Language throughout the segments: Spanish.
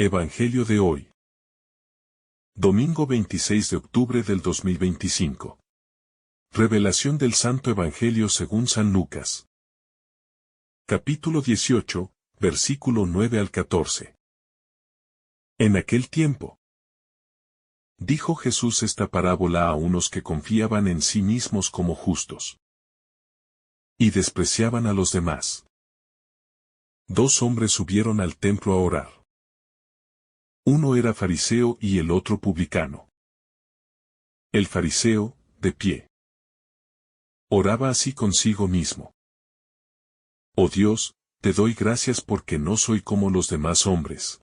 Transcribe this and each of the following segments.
Evangelio de hoy. Domingo 26 de octubre del 2025. Revelación del Santo Evangelio según San Lucas. Capítulo 18, versículo 9 al 14. En aquel tiempo, dijo Jesús esta parábola a unos que confiaban en sí mismos como justos y despreciaban a los demás. Dos hombres subieron al templo a orar. Uno era fariseo y el otro publicano. El fariseo, de pie, oraba así consigo mismo: Oh Dios, te doy gracias porque no soy como los demás hombres,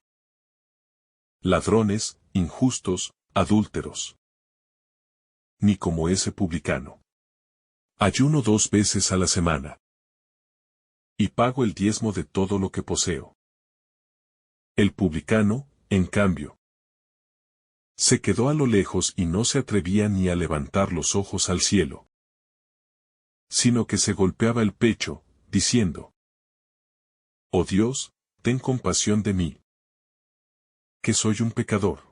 ladrones, injustos, adúlteros, ni como ese publicano. Ayuno 2 veces a la semana y pago el diezmo de todo lo que poseo. El publicano, en cambio, se quedó a lo lejos y no se atrevía ni a levantar los ojos al cielo, sino que se golpeaba el pecho, diciendo: Oh Dios, ten compasión de mí, que soy un pecador.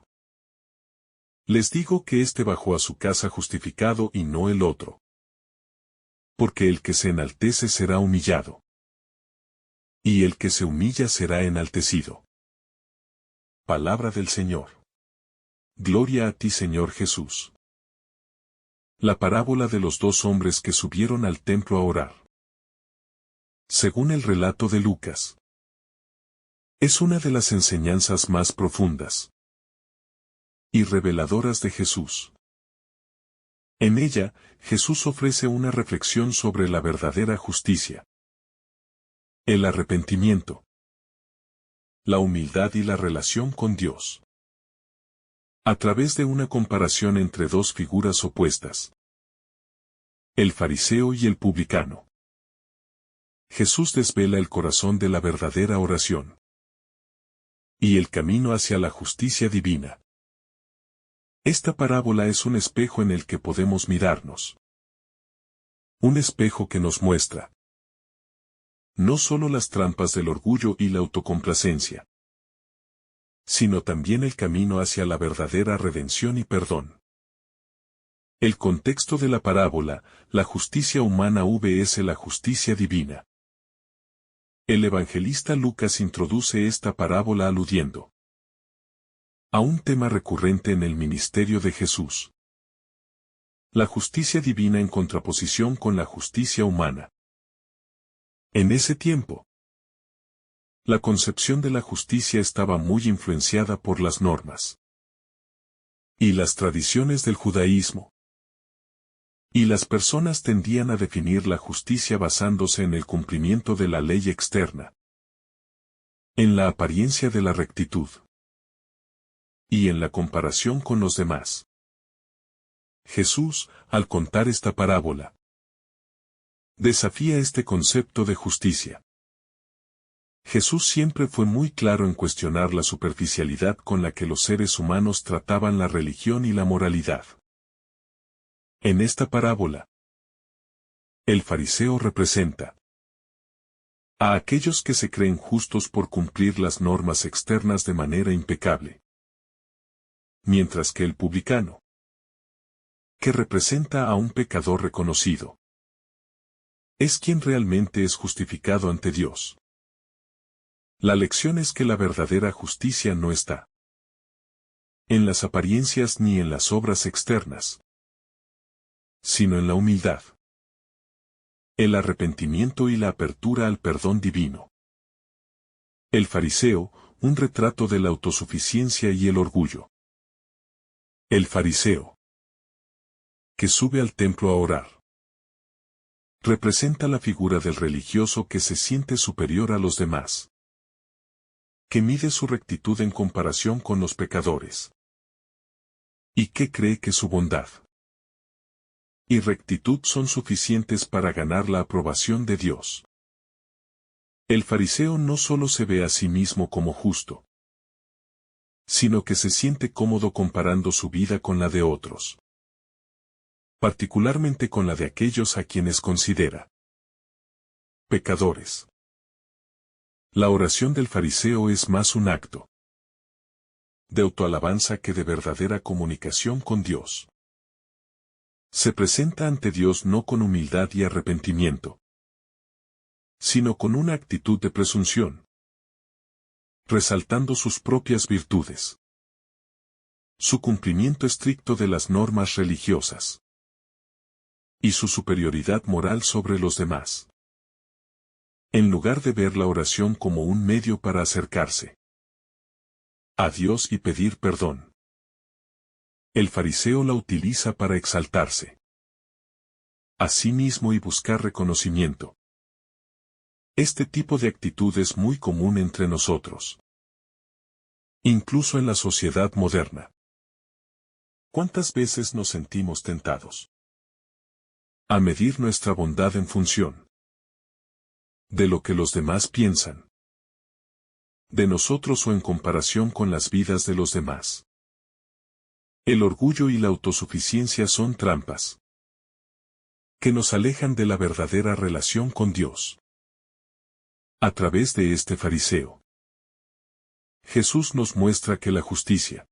Les digo que éste bajó a su casa justificado y no el otro. Porque el que se enaltece será humillado, y el que se humilla será enaltecido. Palabra del Señor. Gloria a ti, Señor Jesús. La parábola de los dos hombres que subieron al templo a orar. Según el relato de Lucas, es una de las enseñanzas más profundas y reveladoras de Jesús. En ella, Jesús ofrece una reflexión sobre la verdadera justicia, el arrepentimiento, la humildad y la relación con Dios. A través de una comparación entre dos figuras opuestas, el fariseo y el publicano, Jesús desvela el corazón de la verdadera oración y el camino hacia la justicia divina. Esta parábola es un espejo en el que podemos mirarnos. Un espejo que nos muestra no solo las trampas del orgullo y la autocomplacencia, sino también el camino hacia la verdadera redención y perdón. El contexto de la parábola: la justicia humana vs la justicia divina. El evangelista Lucas introduce esta parábola aludiendo a un tema recurrente en el ministerio de Jesús: la justicia divina en contraposición con la justicia humana. En ese tiempo, la concepción de la justicia estaba muy influenciada por las normas y las tradiciones del judaísmo. Y las personas tendían a definir la justicia basándose en el cumplimiento de la ley externa, en la apariencia de la rectitud y en la comparación con los demás. Jesús, al contar esta parábola, desafía este concepto de justicia. Jesús siempre fue muy claro en cuestionar la superficialidad con la que los seres humanos trataban la religión y la moralidad. En esta parábola, el fariseo representa a aquellos que se creen justos por cumplir las normas externas de manera impecable, mientras que el publicano, que representa a un pecador reconocido, es quien realmente es justificado ante Dios. La lección es que la verdadera justicia no está en las apariencias ni en las obras externas, sino en la humildad, el arrepentimiento y la apertura al perdón divino. El fariseo, un retrato de la autosuficiencia y el orgullo. El fariseo, que sube al templo a orar, representa la figura del religioso que se siente superior a los demás, que mide su rectitud en comparación con los pecadores, y que cree que su bondad y rectitud son suficientes para ganar la aprobación de Dios. El fariseo no solo se ve a sí mismo como justo, sino que se siente cómodo comparando su vida con la de otros, particularmente con la de aquellos a quienes considera pecadores. La oración del fariseo es más un acto de autoalabanza que de verdadera comunicación con Dios. Se presenta ante Dios no con humildad y arrepentimiento, sino con una actitud de presunción, resaltando sus propias virtudes, su cumplimiento estricto de las normas religiosas y su superioridad moral sobre los demás. En lugar de ver la oración como un medio para acercarse a Dios y pedir perdón, el fariseo la utiliza para exaltarse a sí mismo y buscar reconocimiento. Este tipo de actitud es muy común entre nosotros, incluso en la sociedad moderna. ¿Cuántas veces nos sentimos tentados a medir nuestra bondad en función de lo que los demás piensan de nosotros o en comparación con las vidas de los demás? El orgullo y la autosuficiencia son trampas que nos alejan de la verdadera relación con Dios. A través de este fariseo, Jesús nos muestra que la justicia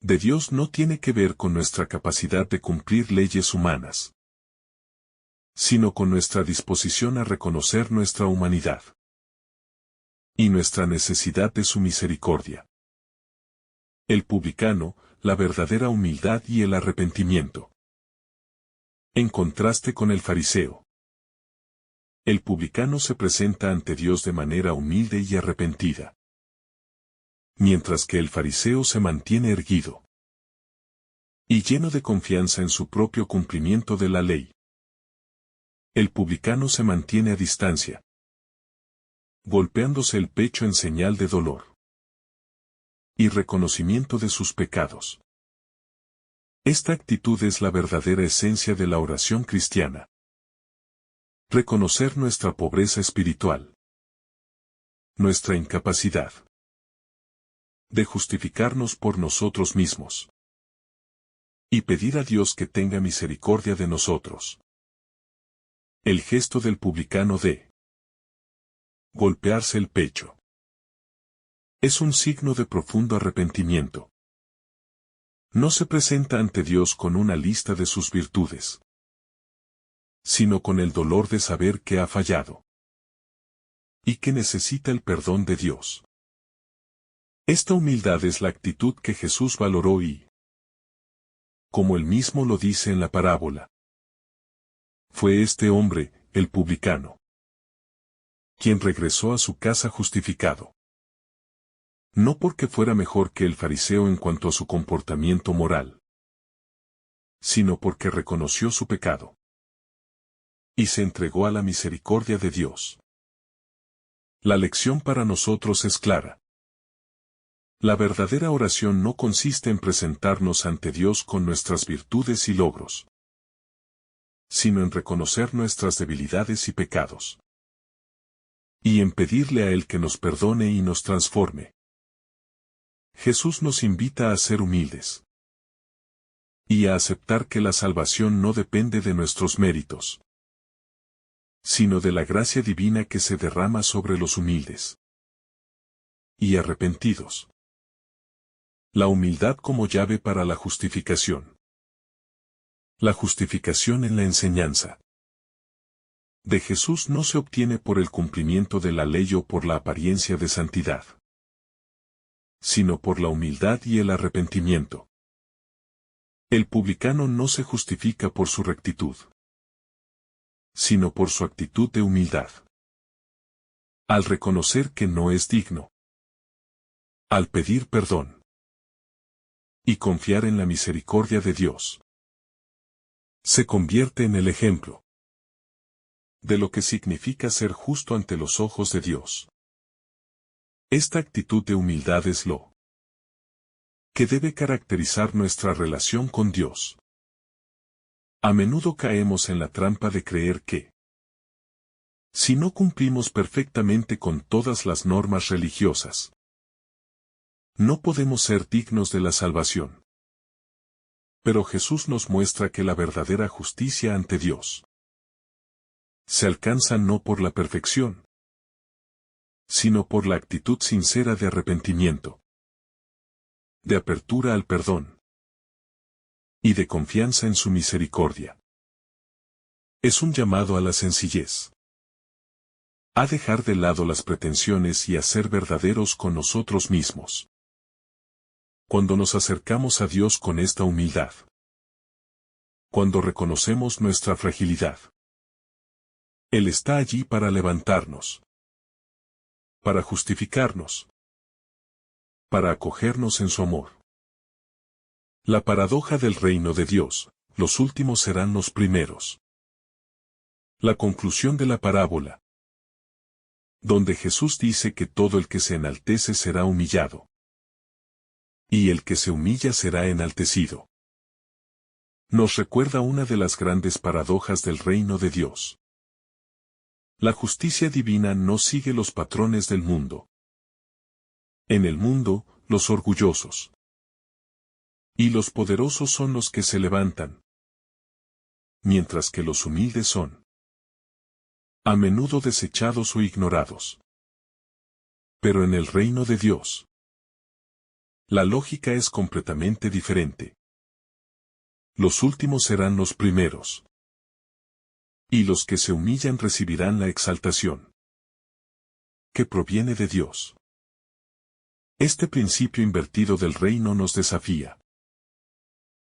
de Dios no tiene que ver con nuestra capacidad de cumplir leyes humanas, sino con nuestra disposición a reconocer nuestra humanidad y nuestra necesidad de su misericordia. El publicano, la verdadera humildad y el arrepentimiento. En contraste con el fariseo, el publicano se presenta ante Dios de manera humilde y arrepentida, mientras que el fariseo se mantiene erguido y lleno de confianza en su propio cumplimiento de la ley. El publicano se mantiene a distancia, golpeándose el pecho en señal de dolor y reconocimiento de sus pecados. Esta actitud es la verdadera esencia de la oración cristiana. Reconocer nuestra pobreza espiritual, nuestra incapacidad de justificarnos por nosotros mismos, y pedir a Dios que tenga misericordia de nosotros. El gesto del publicano de golpearse el pecho es un signo de profundo arrepentimiento. No se presenta ante Dios con una lista de sus virtudes, sino con el dolor de saber que ha fallado y que necesita el perdón de Dios. Esta humildad es la actitud que Jesús valoró y, como él mismo lo dice en la parábola, fue este hombre, el publicano, quien regresó a su casa justificado. No porque fuera mejor que el fariseo en cuanto a su comportamiento moral, sino porque reconoció su pecado y se entregó a la misericordia de Dios. La lección para nosotros es clara. La verdadera oración no consiste en presentarnos ante Dios con nuestras virtudes y logros, sino en reconocer nuestras debilidades y pecados, y en pedirle a Él que nos perdone y nos transforme. Jesús nos invita a ser humildes y a aceptar que la salvación no depende de nuestros méritos, sino de la gracia divina que se derrama sobre los humildes y arrepentidos. La humildad como llave para la justificación. La justificación en la enseñanza de Jesús no se obtiene por el cumplimiento de la ley o por la apariencia de santidad, sino por la humildad y el arrepentimiento. El publicano no se justifica por su rectitud, sino por su actitud de humildad. Al reconocer que no es digno, al pedir perdón y confiar en la misericordia de Dios, se convierte en el ejemplo de lo que significa ser justo ante los ojos de Dios. Esta actitud de humildad es lo que debe caracterizar nuestra relación con Dios. A menudo caemos en la trampa de creer que, si no cumplimos perfectamente con todas las normas religiosas, no podemos ser dignos de la salvación. Pero Jesús nos muestra que la verdadera justicia ante Dios se alcanza no por la perfección, sino por la actitud sincera de arrepentimiento. de apertura al perdón y de confianza en su misericordia. Es un llamado a la sencillez, a dejar de lado las pretensiones y a ser verdaderos con nosotros mismos. Cuando nos acercamos a Dios con esta humildad, cuando reconocemos nuestra fragilidad, Él está allí para levantarnos, para justificarnos, para acogernos en su amor. La paradoja del reino de Dios: los últimos serán los primeros. La conclusión de la parábola, donde Jesús dice que todo el que se enaltece será humillado, y el que se humilla será enaltecido, nos recuerda una de las grandes paradojas del reino de Dios. La justicia divina no sigue los patrones del mundo. En el mundo, los orgullosos y los poderosos son los que se levantan, mientras que los humildes son a menudo desechados o ignorados. Pero en el reino de Dios, la lógica es completamente diferente. Los últimos serán los primeros, y los que se humillan recibirán la exaltación que proviene de Dios. Este principio invertido del reino nos desafía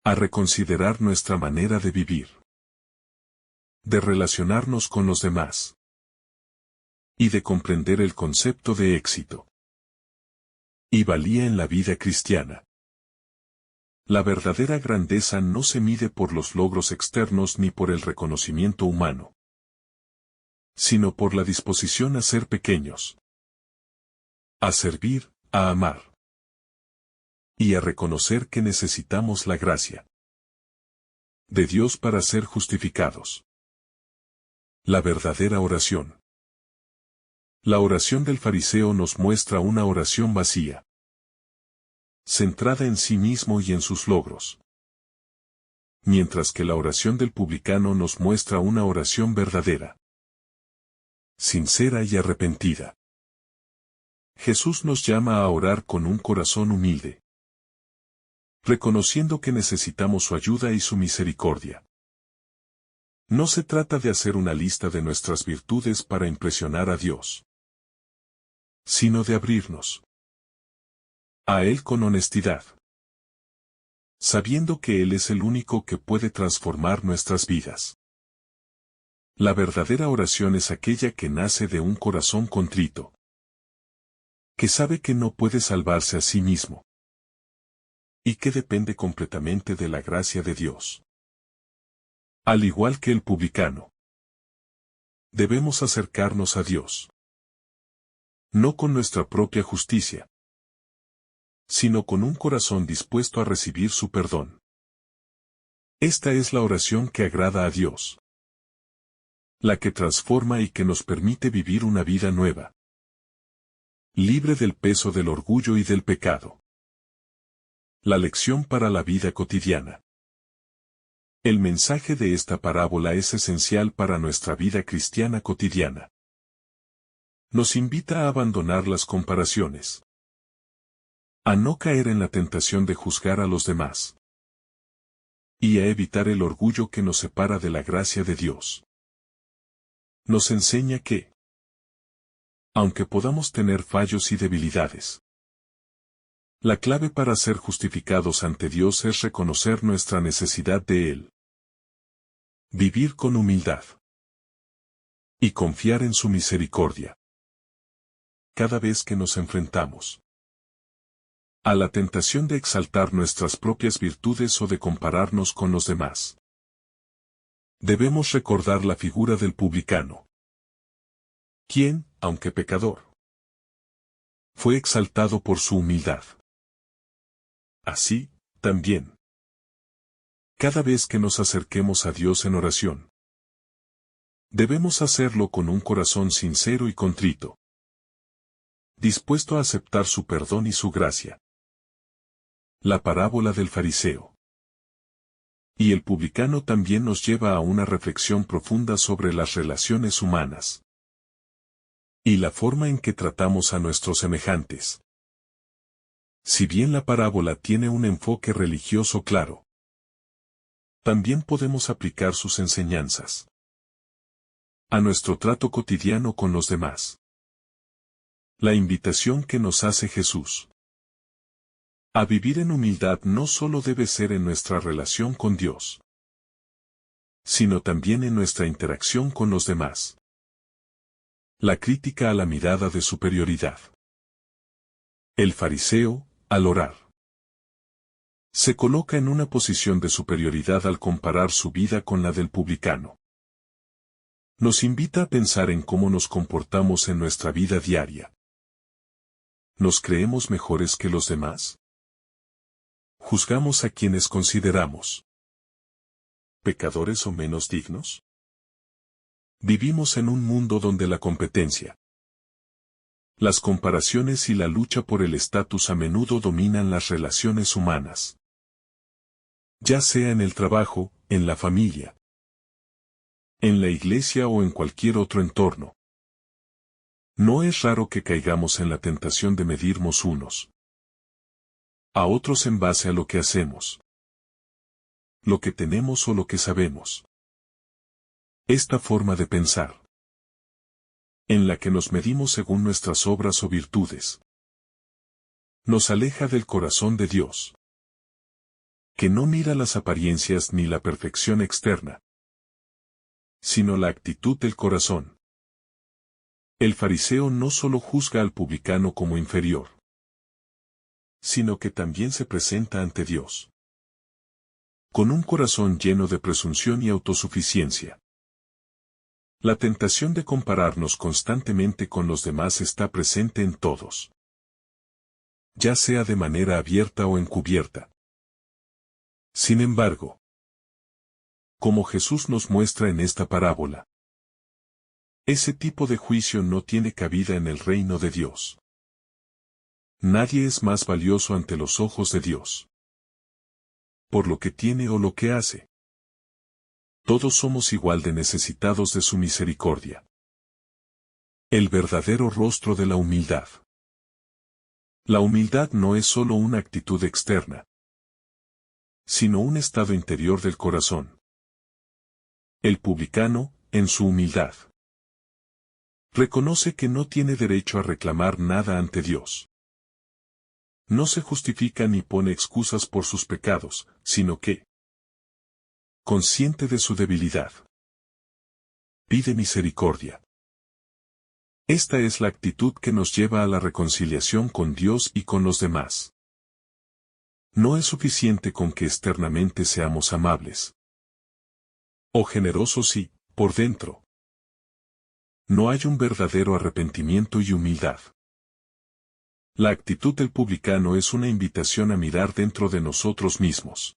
a reconsiderar nuestra manera de vivir, de relacionarnos con los demás y de comprender el concepto de éxito y valía en la vida cristiana. La verdadera grandeza no se mide por los logros externos ni por el reconocimiento humano, sino por la disposición a ser pequeños, a servir, a amar y a reconocer que necesitamos la gracia de Dios para ser justificados. La verdadera oración. La oración del fariseo nos muestra una oración vacía, centrada en sí mismo y en sus logros, mientras que la oración del publicano nos muestra una oración verdadera, sincera y arrepentida. Jesús nos llama a orar con un corazón humilde, reconociendo que necesitamos su ayuda y su misericordia. No se trata de hacer una lista de nuestras virtudes para impresionar a Dios, sino de abrirnos a Él con honestidad, sabiendo que Él es el único que puede transformar nuestras vidas. La verdadera oración es aquella que nace de un corazón contrito, que sabe que no puede salvarse a sí mismo, y que depende completamente de la gracia de Dios. Al igual que el publicano, debemos acercarnos a Dios, no con nuestra propia justicia, sino con un corazón dispuesto a recibir su perdón. Esta es la oración que agrada a Dios, la que transforma y que nos permite vivir una vida nueva, libre del peso del orgullo y del pecado. La lección para la vida cotidiana. El mensaje de esta parábola es esencial para nuestra vida cristiana cotidiana. Nos invita a abandonar las comparaciones, a no caer en la tentación de juzgar a los demás, y a evitar el orgullo que nos separa de la gracia de Dios. Nos enseña que, aunque podamos tener fallos y debilidades, la clave para ser justificados ante Dios es reconocer nuestra necesidad de Él, vivir con humildad y confiar en su misericordia. Cada vez que nos enfrentamos a la tentación de exaltar nuestras propias virtudes o de compararnos con los demás, debemos recordar la figura del publicano, quien, aunque pecador, fue exaltado por su humildad. Así, también, cada vez que nos acerquemos a Dios en oración, debemos hacerlo con un corazón sincero y contrito, dispuesto a aceptar su perdón y su gracia. La parábola del fariseo y el publicano también nos lleva a una reflexión profunda sobre las relaciones humanas y la forma en que tratamos a nuestros semejantes. Si bien la parábola tiene un enfoque religioso claro, también podemos aplicar sus enseñanzas a nuestro trato cotidiano con los demás. La invitación que nos hace Jesús a vivir en humildad no solo debe ser en nuestra relación con Dios, sino también en nuestra interacción con los demás. La crítica a la mirada de superioridad. El fariseo, al orar, se coloca en una posición de superioridad al comparar su vida con la del publicano. Nos invita a pensar en cómo nos comportamos en nuestra vida diaria. ¿Nos creemos mejores que los demás? ¿Juzgamos a quienes consideramos pecadores o menos dignos? Vivimos en un mundo donde la competencia, las comparaciones y la lucha por el estatus a menudo dominan las relaciones humanas. Ya sea en el trabajo, en la familia, en la iglesia o en cualquier otro entorno. No es raro que caigamos en la tentación de medirnos unos a otros en base a lo que hacemos, lo que tenemos o lo que sabemos. Esta forma de pensar, en la que nos medimos según nuestras obras o virtudes, nos aleja del corazón de Dios, que no mira las apariencias ni la perfección externa, sino la actitud del corazón. El fariseo no solo juzga al publicano como inferior, sino que también se presenta ante Dios con un corazón lleno de presunción y autosuficiencia. La tentación de compararnos constantemente con los demás está presente en todos, ya sea de manera abierta o encubierta. Sin embargo, como Jesús nos muestra en esta parábola, ese tipo de juicio no tiene cabida en el reino de Dios. Nadie es más valioso ante los ojos de Dios por lo que tiene o lo que hace. Todos somos igual de necesitados de su misericordia. El verdadero rostro de la humildad. La humildad no es solo una actitud externa, sino un estado interior del corazón. El publicano, en su humildad, reconoce que no tiene derecho a reclamar nada ante Dios. No se justifica ni pone excusas por sus pecados, sino que, consciente de su debilidad, pide misericordia. Esta es la actitud que nos lleva a la reconciliación con Dios y con los demás. No es suficiente con que externamente seamos amables o generosos y, por dentro, no hay un verdadero arrepentimiento y humildad. La actitud del publicano es una invitación a mirar dentro de nosotros mismos,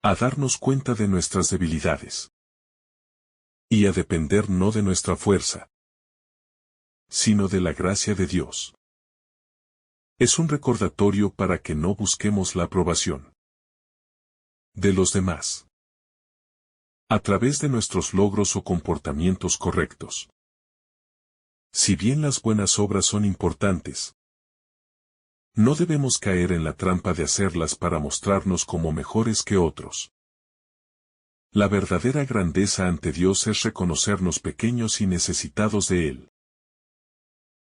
a darnos cuenta de nuestras debilidades y a depender no de nuestra fuerza, sino de la gracia de Dios. Es un recordatorio para que no busquemos la aprobación de los demás a través de nuestros logros o comportamientos correctos. Si bien las buenas obras son importantes, no debemos caer en la trampa de hacerlas para mostrarnos como mejores que otros. La verdadera grandeza ante Dios es reconocernos pequeños y necesitados de Él.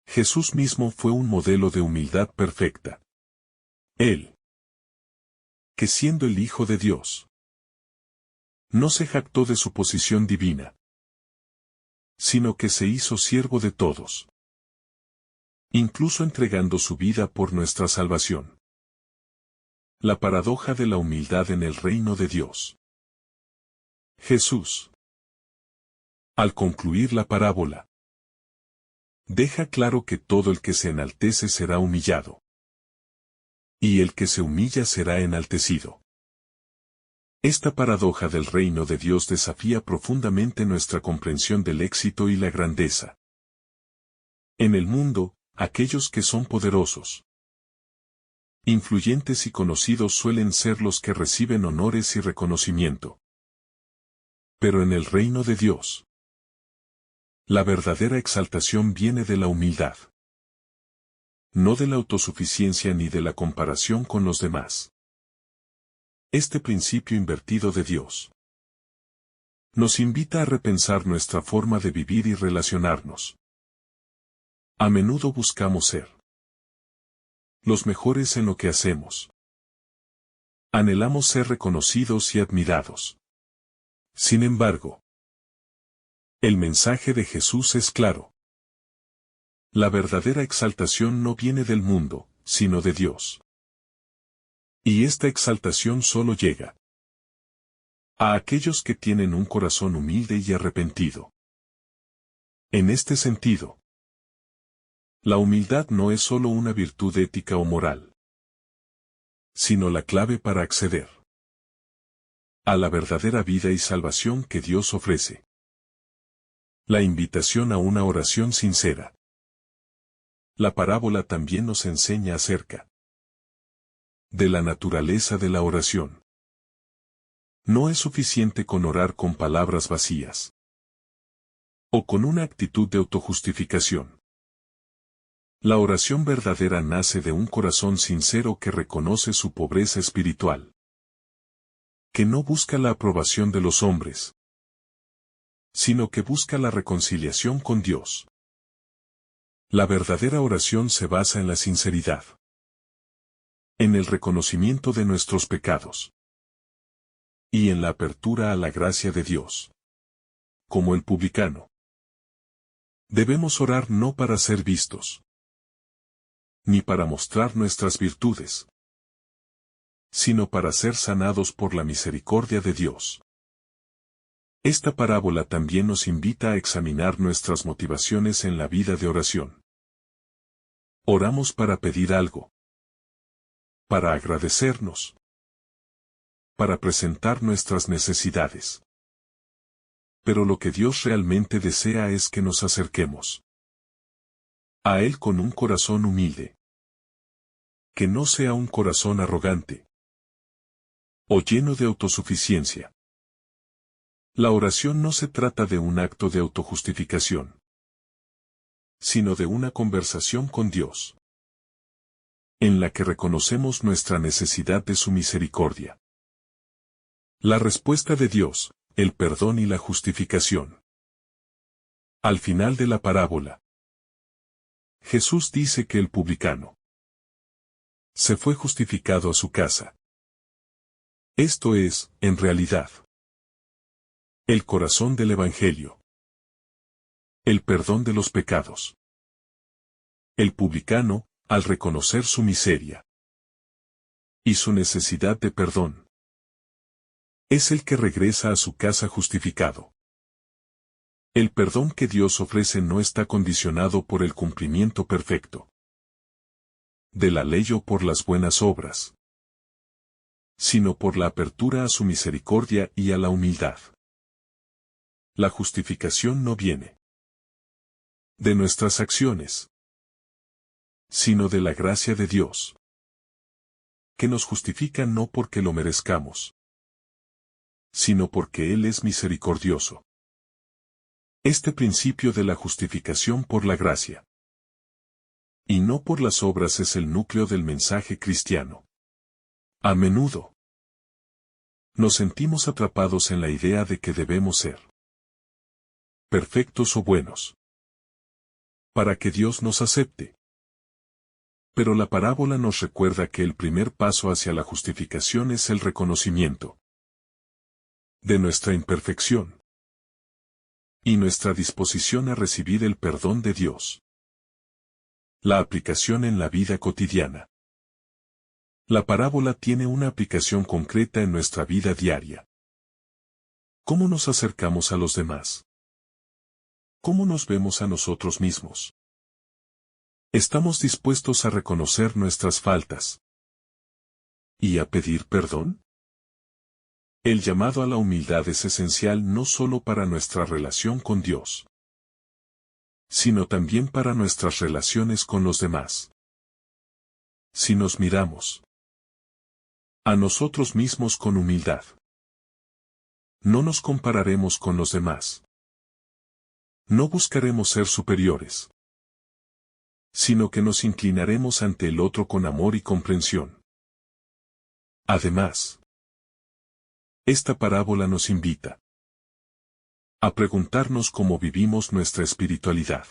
Jesús mismo fue un modelo de humildad perfecta. Él, que siendo el Hijo de Dios, no se jactó de su posición divina, sino que se hizo siervo de todos, incluso entregando su vida por nuestra salvación. La paradoja de la humildad en el reino de Dios. Jesús, al concluir la parábola, deja claro que todo el que se enaltece será humillado, y el que se humilla será enaltecido. Esta paradoja del reino de Dios desafía profundamente nuestra comprensión del éxito y la grandeza. En el mundo, aquellos que son poderosos, influyentes y conocidos suelen ser los que reciben honores y reconocimiento. Pero en el reino de Dios, la verdadera exaltación viene de la humildad. no de la autosuficiencia ni de la comparación con los demás. Este principio invertido de Dios nos invita a repensar nuestra forma de vivir y relacionarnos. A menudo buscamos ser los mejores en lo que hacemos. Anhelamos ser reconocidos y admirados. Sin embargo, el mensaje de Jesús es claro. La verdadera exaltación no viene del mundo, sino de Dios. Y esta exaltación solo llega a aquellos que tienen un corazón humilde y arrepentido. En este sentido, la humildad no es solo una virtud ética o moral, sino la clave para acceder a la verdadera vida y salvación que Dios ofrece. La invitación a una oración sincera. La parábola también nos enseña acerca de la naturaleza de la oración. No es suficiente con orar con palabras vacías o con una actitud de autojustificación. La oración verdadera nace de un corazón sincero que reconoce su pobreza espiritual, que no busca la aprobación de los hombres, sino que busca la reconciliación con Dios. La verdadera oración se basa en la sinceridad, en el reconocimiento de nuestros pecados y en la apertura a la gracia de Dios. Como el publicano, debemos orar no para ser vistos, ni para mostrar nuestras virtudes, sino para ser sanados por la misericordia de Dios. Esta parábola también nos invita a examinar nuestras motivaciones en la vida de oración. Oramos para pedir algo, para agradecernos, para presentar nuestras necesidades. Pero lo que Dios realmente desea es que nos acerquemos a Él con un corazón humilde. Que no sea un corazón arrogante o lleno de autosuficiencia. La oración no se trata de un acto de autojustificación, sino de una conversación con Dios, en la que reconocemos nuestra necesidad de su misericordia. La respuesta de Dios, el perdón y la justificación. Al final de la parábola, Jesús dice que el publicano se fue justificado a su casa. Esto es, en realidad, el corazón del Evangelio. El perdón de los pecados. El publicano, al reconocer su miseria y su necesidad de perdón, es el que regresa a su casa justificado. El perdón que Dios ofrece no está condicionado por el cumplimiento perfecto de la ley o por las buenas obras, sino por la apertura a su misericordia y a la humildad. La justificación no viene de nuestras acciones, sino de la gracia de Dios, que nos justifica no porque lo merezcamos, sino porque Él es misericordioso. Este principio de la justificación por la gracia y no por las obras es el núcleo del mensaje cristiano. A menudo nos sentimos atrapados en la idea de que debemos ser perfectos o buenos para que Dios nos acepte. Pero la parábola nos recuerda que el primer paso hacia la justificación es el reconocimiento de nuestra imperfección y nuestra disposición a recibir el perdón de Dios. La aplicación en la vida cotidiana. La parábola tiene una aplicación concreta en nuestra vida diaria. ¿Cómo nos acercamos a los demás? ¿Cómo nos vemos a nosotros mismos? ¿Estamos dispuestos a reconocer nuestras faltas y a pedir perdón? El llamado a la humildad es esencial no solo para nuestra relación con Dios, sino también para nuestras relaciones con los demás. Si nos miramos a nosotros mismos con humildad, no nos compararemos con los demás. No buscaremos ser superiores, sino que nos inclinaremos ante el otro con amor y comprensión. Además, esta parábola nos invita a preguntarnos cómo vivimos nuestra espiritualidad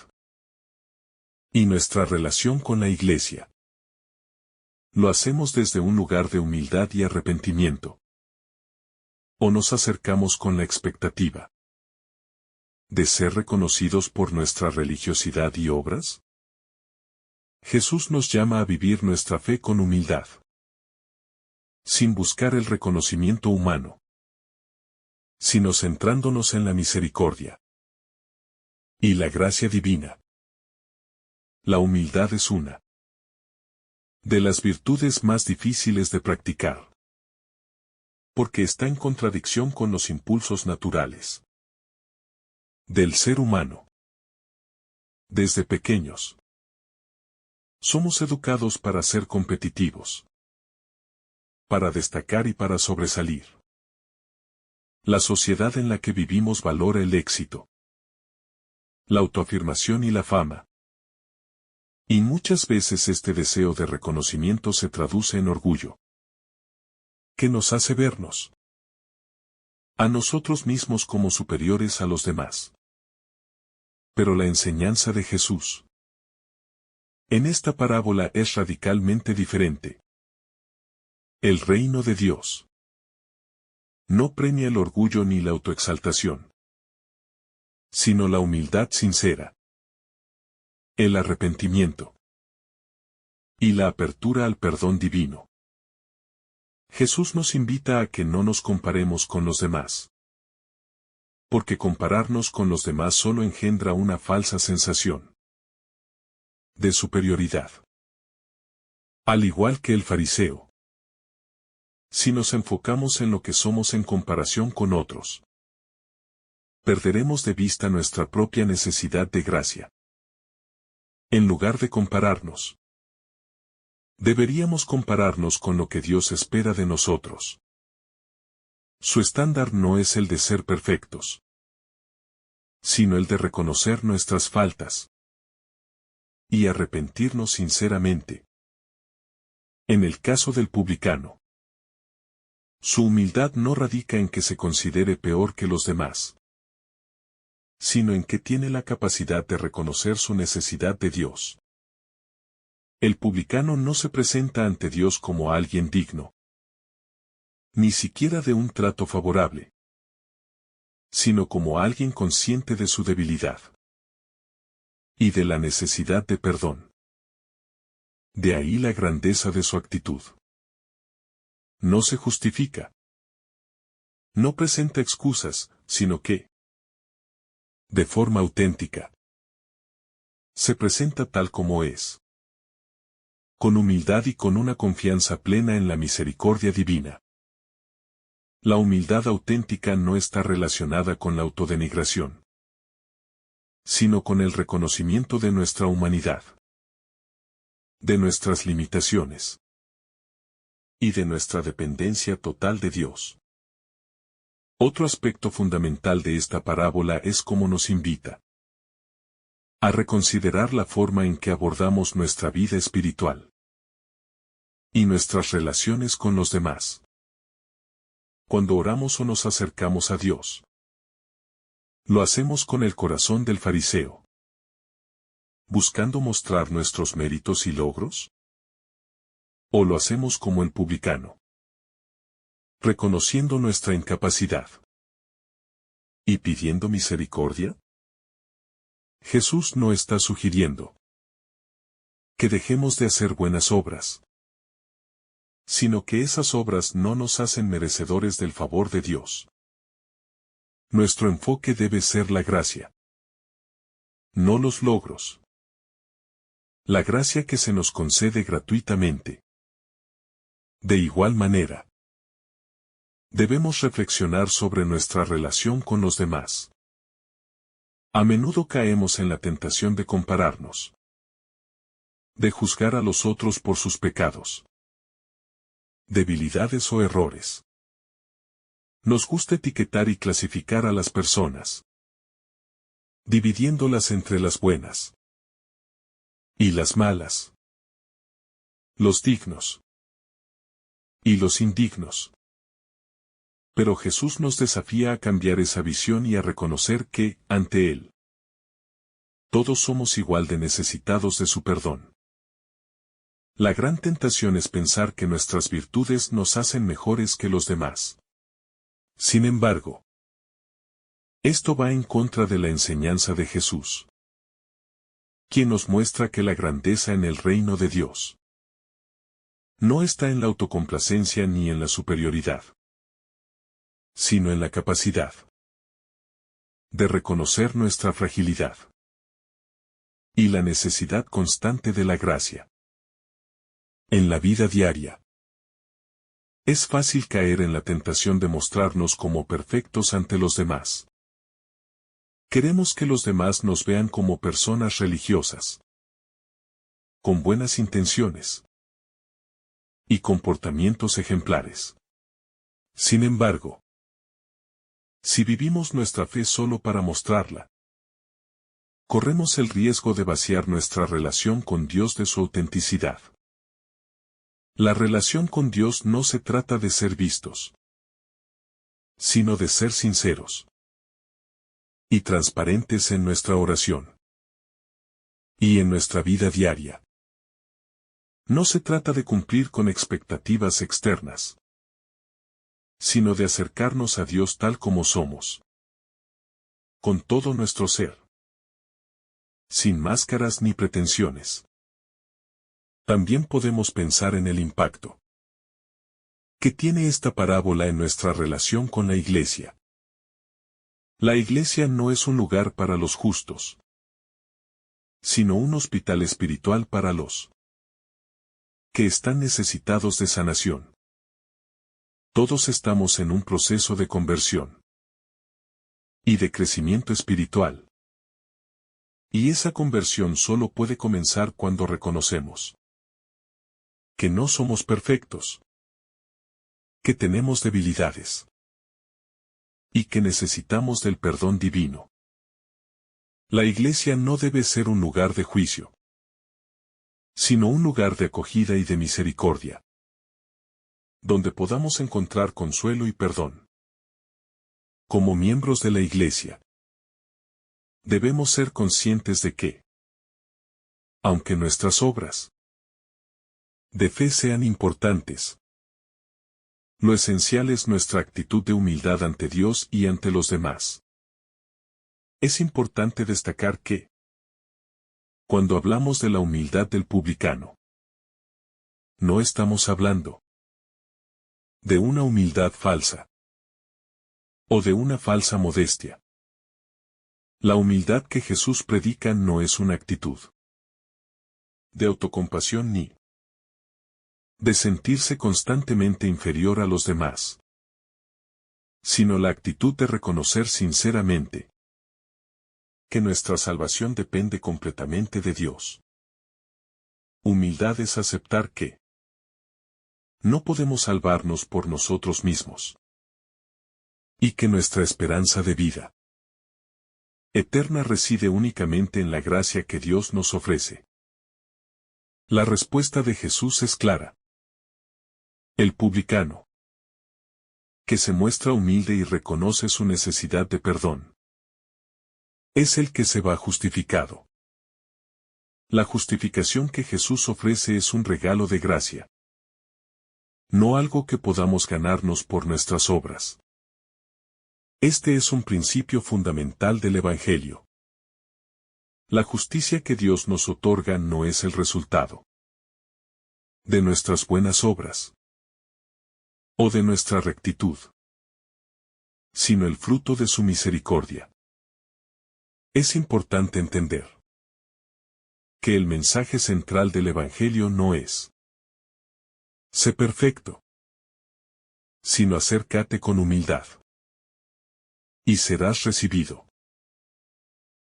y nuestra relación con la Iglesia. ¿Lo hacemos desde un lugar de humildad y arrepentimiento? ¿O nos acercamos con la expectativa de ser reconocidos por nuestra religiosidad y obras? Jesús nos llama a vivir nuestra fe con humildad, sin buscar el reconocimiento humano, sino centrándonos en la misericordia y la gracia divina. La humildad es una de las virtudes más difíciles de practicar, porque está en contradicción con los impulsos naturales del ser humano. Desde pequeños, somos educados para ser competitivos, para destacar y para sobresalir. La sociedad en la que vivimos valora el éxito, la autoafirmación y la fama. Y muchas veces este deseo de reconocimiento se traduce en orgullo, que nos hace vernos a nosotros mismos como superiores a los demás. Pero la enseñanza de Jesús en esta parábola es radicalmente diferente. El reino de Dios no premia el orgullo ni la autoexaltación, sino la humildad sincera, el arrepentimiento y la apertura al perdón divino. Jesús nos invita a que no nos comparemos con los demás, porque compararnos con los demás solo engendra una falsa sensación de superioridad. Al igual que el fariseo, si nos enfocamos en lo que somos en comparación con otros, perderemos de vista nuestra propia necesidad de gracia. En lugar de compararnos, deberíamos compararnos con lo que Dios espera de nosotros. Su estándar no es el de ser perfectos, sino el de reconocer nuestras faltas y arrepentirnos sinceramente. En el caso del publicano, su humildad no radica en que se considere peor que los demás, sino en que tiene la capacidad de reconocer su necesidad de Dios. El publicano no se presenta ante Dios como alguien digno, ni siquiera de un trato favorable, sino como alguien consciente de su debilidad y de la necesidad de perdón. De ahí la grandeza de su actitud. No se justifica, no presenta excusas, sino que, de forma auténtica, se presenta tal como es, con humildad y con una confianza plena en la misericordia divina. La humildad auténtica no está relacionada con la autodenigración, sino con el reconocimiento de nuestra humanidad, de nuestras limitaciones y de nuestra dependencia total de Dios. Otro aspecto fundamental de esta parábola es cómo nos invita a reconsiderar la forma en que abordamos nuestra vida espiritual y nuestras relaciones con los demás. Cuando oramos o nos acercamos a Dios, ¿lo hacemos con el corazón del fariseo, buscando mostrar nuestros méritos y logros? ¿O lo hacemos como el publicano, reconociendo nuestra incapacidad y pidiendo misericordia? Jesús no está sugiriendo que dejemos de hacer buenas obras, sino que esas obras no nos hacen merecedores del favor de Dios. Nuestro enfoque debe ser la gracia, no los logros. La gracia que se nos concede gratuitamente. De igual manera, debemos reflexionar sobre nuestra relación con los demás. A menudo caemos en la tentación de compararnos, de juzgar a los otros por sus pecados, debilidades o errores. Nos gusta etiquetar y clasificar a las personas, dividiéndolas entre las buenas y las malas, los dignos y los indignos. Pero Jesús nos desafía a cambiar esa visión y a reconocer que, ante Él, todos somos igual de necesitados de su perdón. La gran tentación es pensar que nuestras virtudes nos hacen mejores que los demás. Sin embargo, esto va en contra de la enseñanza de Jesús, quien nos muestra que la grandeza en el reino de Dios no está en la autocomplacencia ni en la superioridad, sino en la capacidad de reconocer nuestra fragilidad y la necesidad constante de la gracia. En la vida diaria, es fácil caer en la tentación de mostrarnos como perfectos ante los demás. Queremos que los demás nos vean como personas religiosas, con buenas intenciones y comportamientos ejemplares. Sin embargo, si vivimos nuestra fe solo para mostrarla, corremos el riesgo de vaciar nuestra relación con Dios de su autenticidad. La relación con Dios no se trata de ser vistos, sino de ser sinceros y transparentes en nuestra oración y en nuestra vida diaria. No se trata de cumplir con expectativas externas, sino de acercarnos a Dios tal como somos, con todo nuestro ser, sin máscaras ni pretensiones. También podemos pensar en el impacto que tiene esta parábola en nuestra relación con la Iglesia. La Iglesia no es un lugar para los justos, sino un hospital espiritual para los que están necesitados de sanación. Todos estamos en un proceso de conversión y de crecimiento espiritual. Y esa conversión solo puede comenzar cuando reconocemos que no somos perfectos, que tenemos debilidades y que necesitamos del perdón divino. La Iglesia no debe ser un lugar de juicio, sino un lugar de acogida y de misericordia, donde podamos encontrar consuelo y perdón. Como miembros de la Iglesia, debemos ser conscientes de que, aunque nuestras obras de fe sean importantes, lo esencial es nuestra actitud de humildad ante Dios y ante los demás. Es importante destacar que, cuando hablamos de la humildad del publicano, no estamos hablando de una humildad falsa o de una falsa modestia. La humildad que Jesús predica no es una actitud de autocompasión ni de sentirse constantemente inferior a los demás, sino la actitud de reconocer sinceramente que nuestra salvación depende completamente de Dios. Humildad es aceptar que no podemos salvarnos por nosotros mismos, y que nuestra esperanza de vida eterna reside únicamente en la gracia que Dios nos ofrece. La respuesta de Jesús es clara. El publicano, que se muestra humilde y reconoce su necesidad de perdón, es el que se va justificado. La justificación que Jesús ofrece es un regalo de gracia, no algo que podamos ganarnos por nuestras obras. Este es un principio fundamental del Evangelio. La justicia que Dios nos otorga no es el resultado de nuestras buenas obras o de nuestra rectitud, sino el fruto de su misericordia. Es importante entender que el mensaje central del Evangelio no es sé perfecto, sino acércate con humildad y serás recibido.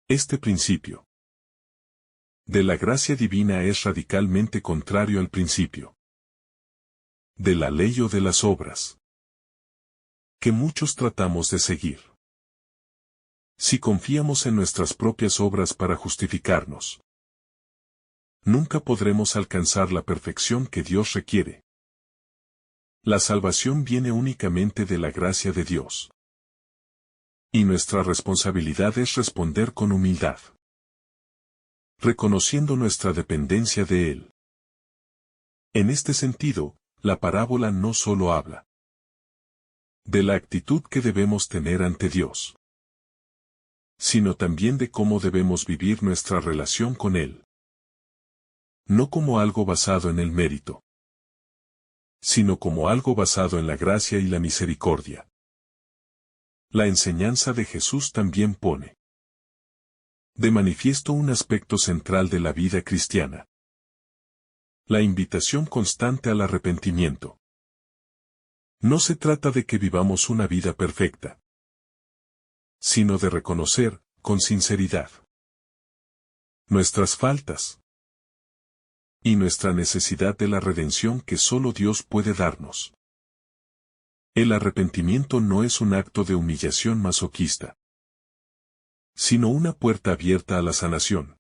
Este principio de la gracia divina es radicalmente contrario al principio de la ley o de las obras que muchos tratamos de seguir. Si confiamos en nuestras propias obras para justificarnos, nunca podremos alcanzar la perfección que Dios requiere. La salvación viene únicamente de la gracia de Dios. Y nuestra responsabilidad es responder con humildad, reconociendo nuestra dependencia de Él. En este sentido, la parábola no solo habla de la actitud que debemos tener ante Dios, sino también de cómo debemos vivir nuestra relación con Él. No como algo basado en el mérito, sino como algo basado en la gracia y la misericordia. La enseñanza de Jesús también pone de manifiesto un aspecto central de la vida cristiana: la invitación constante al arrepentimiento. No se trata de que vivamos una vida perfecta, sino de reconocer, con sinceridad, nuestras faltas y nuestra necesidad de la redención que solo Dios puede darnos. El arrepentimiento no es un acto de humillación masoquista, sino una puerta abierta a la sanación,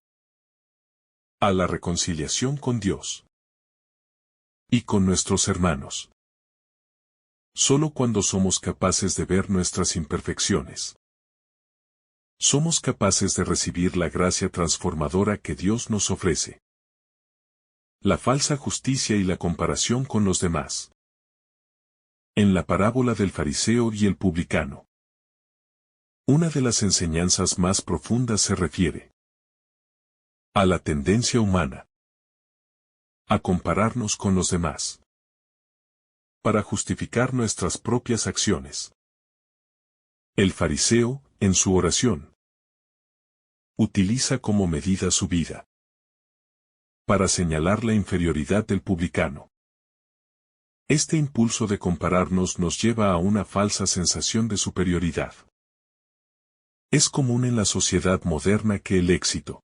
a la reconciliación con Dios y con nuestros hermanos. Solo cuando somos capaces de ver nuestras imperfecciones, somos capaces de recibir la gracia transformadora que Dios nos ofrece. La falsa justicia y la comparación con los demás. En la parábola del fariseo y el publicano, una de las enseñanzas más profundas se refiere a la tendencia humana a compararnos con los demás para justificar nuestras propias acciones. El fariseo, en su oración, utiliza como medida su vida para señalar la inferioridad del publicano. Este impulso de compararnos nos lleva a una falsa sensación de superioridad. Es común en la sociedad moderna que el éxito,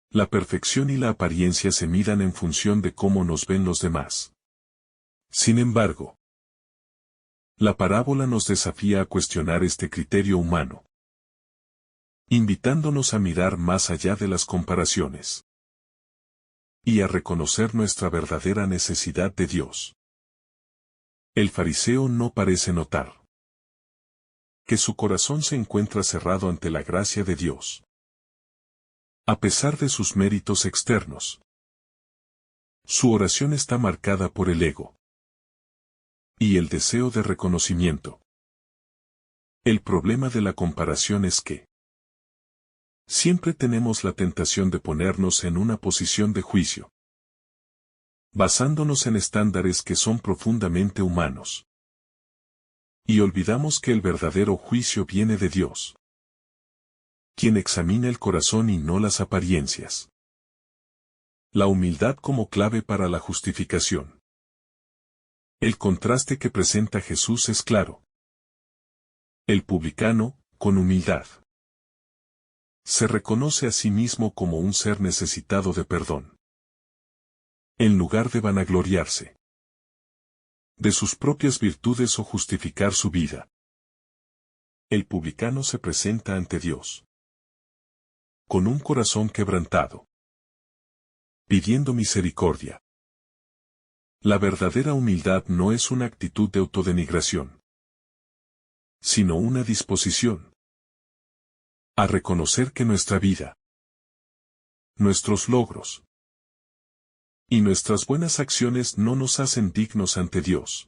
la perfección y la apariencia se midan en función de cómo nos ven los demás. Sin embargo, la parábola nos desafía a cuestionar este criterio humano, invitándonos a mirar más allá de las comparaciones y a reconocer nuestra verdadera necesidad de Dios. El fariseo no parece notar que su corazón se encuentra cerrado ante la gracia de Dios, a pesar de sus méritos externos. Su oración está marcada por el ego y el deseo de reconocimiento. El problema de la comparación es que siempre tenemos la tentación de ponernos en una posición de juicio, basándonos en estándares que son profundamente humanos. Y olvidamos que el verdadero juicio viene de Dios, quien examina el corazón y no las apariencias. La humildad como clave para la justificación. El contraste que presenta Jesús es claro. El publicano, con humildad, se reconoce a sí mismo como un ser necesitado de perdón. En lugar de vanagloriarse de sus propias virtudes o justificar su vida, el publicano se presenta ante Dios con un corazón quebrantado, pidiendo misericordia. La verdadera humildad no es una actitud de autodenigración, sino una disposición a reconocer que nuestra vida, nuestros logros y nuestras buenas acciones no nos hacen dignos ante Dios,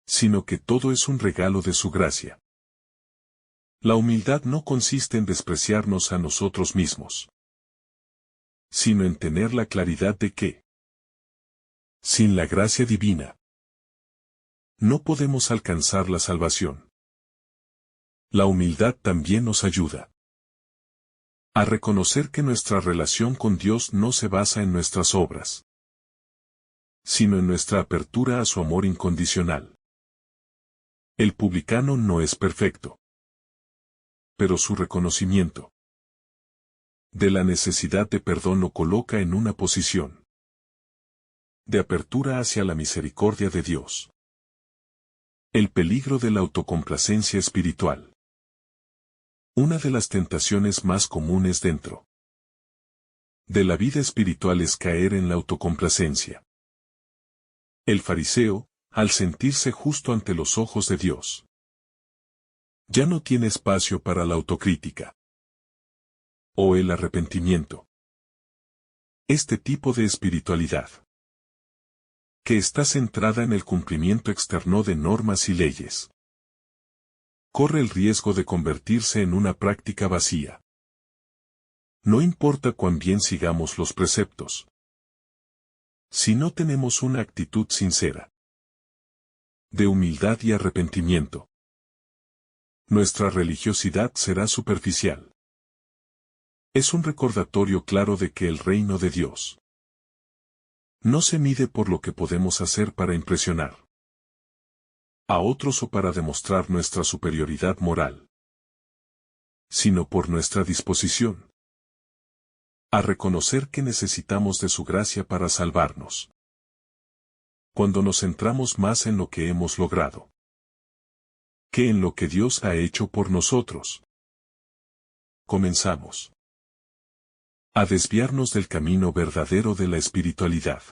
sino que todo es un regalo de su gracia. La humildad no consiste en despreciarnos a nosotros mismos, sino en tener la claridad de que, sin la gracia divina, no podemos alcanzar la salvación. La humildad también nos ayuda a reconocer que nuestra relación con Dios no se basa en nuestras obras, sino en nuestra apertura a su amor incondicional. El publicano no es perfecto, pero su reconocimiento de la necesidad de perdón lo coloca en una posición de apertura hacia la misericordia de Dios. El peligro de la autocomplacencia espiritual. Una de las tentaciones más comunes dentro de la vida espiritual es caer en la autocomplacencia. El fariseo, al sentirse justo ante los ojos de Dios, ya no tiene espacio para la autocrítica o el arrepentimiento. Este tipo de espiritualidad, que está centrada en el cumplimiento externo de normas y leyes, corre el riesgo de convertirse en una práctica vacía. No importa cuán bien sigamos los preceptos, si no tenemos una actitud sincera de humildad y arrepentimiento, nuestra religiosidad será superficial. Es un recordatorio claro de que el reino de Dios no se mide por lo que podemos hacer para impresionar a otros o para demostrar nuestra superioridad moral, sino por nuestra disposición a reconocer que necesitamos de su gracia para salvarnos. Cuando nos centramos más en lo que hemos logrado que en lo que Dios ha hecho por nosotros, comenzamos a desviarnos del camino verdadero de la espiritualidad.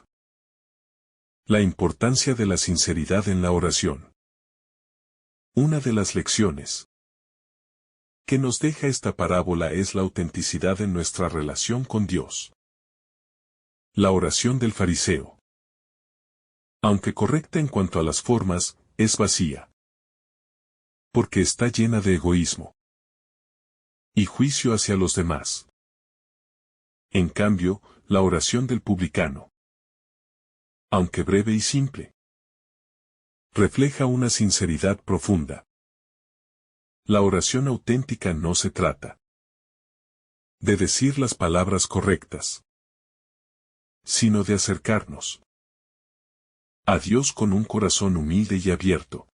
La importancia de la sinceridad en la oración. Una de las lecciones que nos deja esta parábola es la autenticidad en nuestra relación con Dios. La oración del fariseo, aunque correcta en cuanto a las formas, es vacía, porque está llena de egoísmo y juicio hacia los demás. En cambio, la oración del publicano, aunque breve y simple, refleja una sinceridad profunda. La oración auténtica no se trata de decir las palabras correctas, sino de acercarnos a Dios con un corazón humilde y abierto,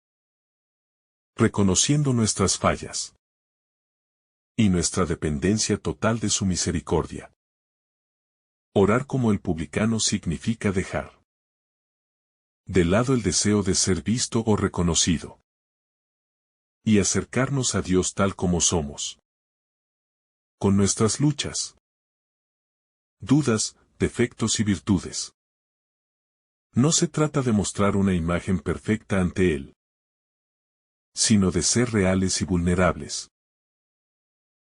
reconociendo nuestras fallas y nuestra dependencia total de su misericordia. Orar como el publicano significa dejar de lado el deseo de ser visto o reconocido y acercarnos a Dios tal como somos, con nuestras luchas, dudas, defectos y virtudes. No se trata de mostrar una imagen perfecta ante Él, sino de ser reales y vulnerables,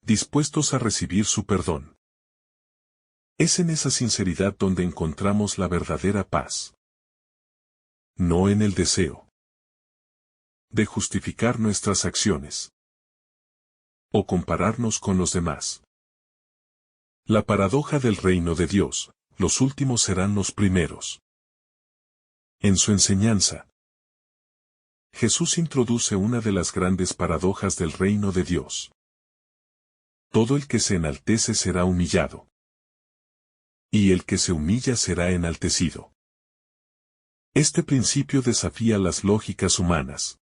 dispuestos a recibir su perdón. Es en esa sinceridad donde encontramos la verdadera paz, no en el deseo de justificar nuestras acciones o compararnos con los demás. La paradoja del reino de Dios: los últimos serán los primeros. En su enseñanza, Jesús introduce una de las grandes paradojas del reino de Dios. Todo el que se enaltece será humillado, y el que se humilla será enaltecido. Este principio desafía las lógicas humanas,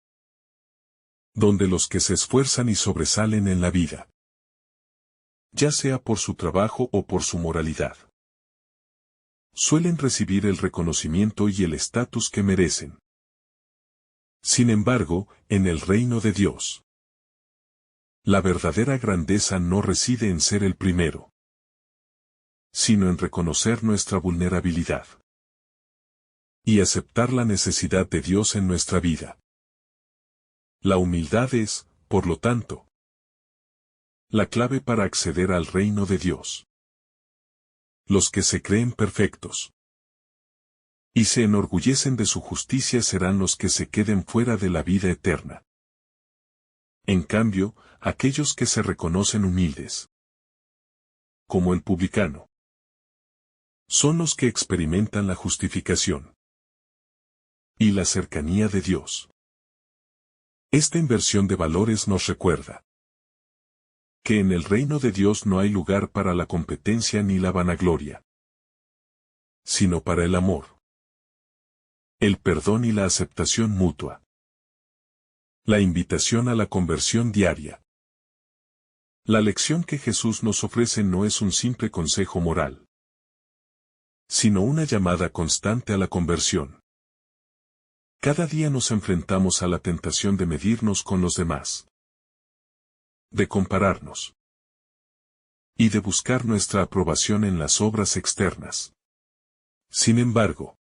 donde los que se esfuerzan y sobresalen en la vida, ya sea por su trabajo o por su moralidad, suelen recibir el reconocimiento y el estatus que merecen. Sin embargo, en el reino de Dios, la verdadera grandeza no reside en ser el primero, sino en reconocer nuestra vulnerabilidad y aceptar la necesidad de Dios en nuestra vida. La humildad es, por lo tanto, la clave para acceder al reino de Dios. Los que se creen perfectos y se enorgullecen de su justicia serán los que se queden fuera de la vida eterna. En cambio, aquellos que se reconocen humildes, como el publicano, son los que experimentan la justificación y la cercanía de Dios. Esta inversión de valores nos recuerda que en el reino de Dios no hay lugar para la competencia ni la vanagloria, sino para el amor, el perdón y la aceptación mutua. La invitación a la conversión diaria. La lección que Jesús nos ofrece no es un simple consejo moral, sino una llamada constante a la conversión. Cada día nos enfrentamos a la tentación de medirnos con los demás, de compararnos y de buscar nuestra aprobación en las obras externas. Sin embargo,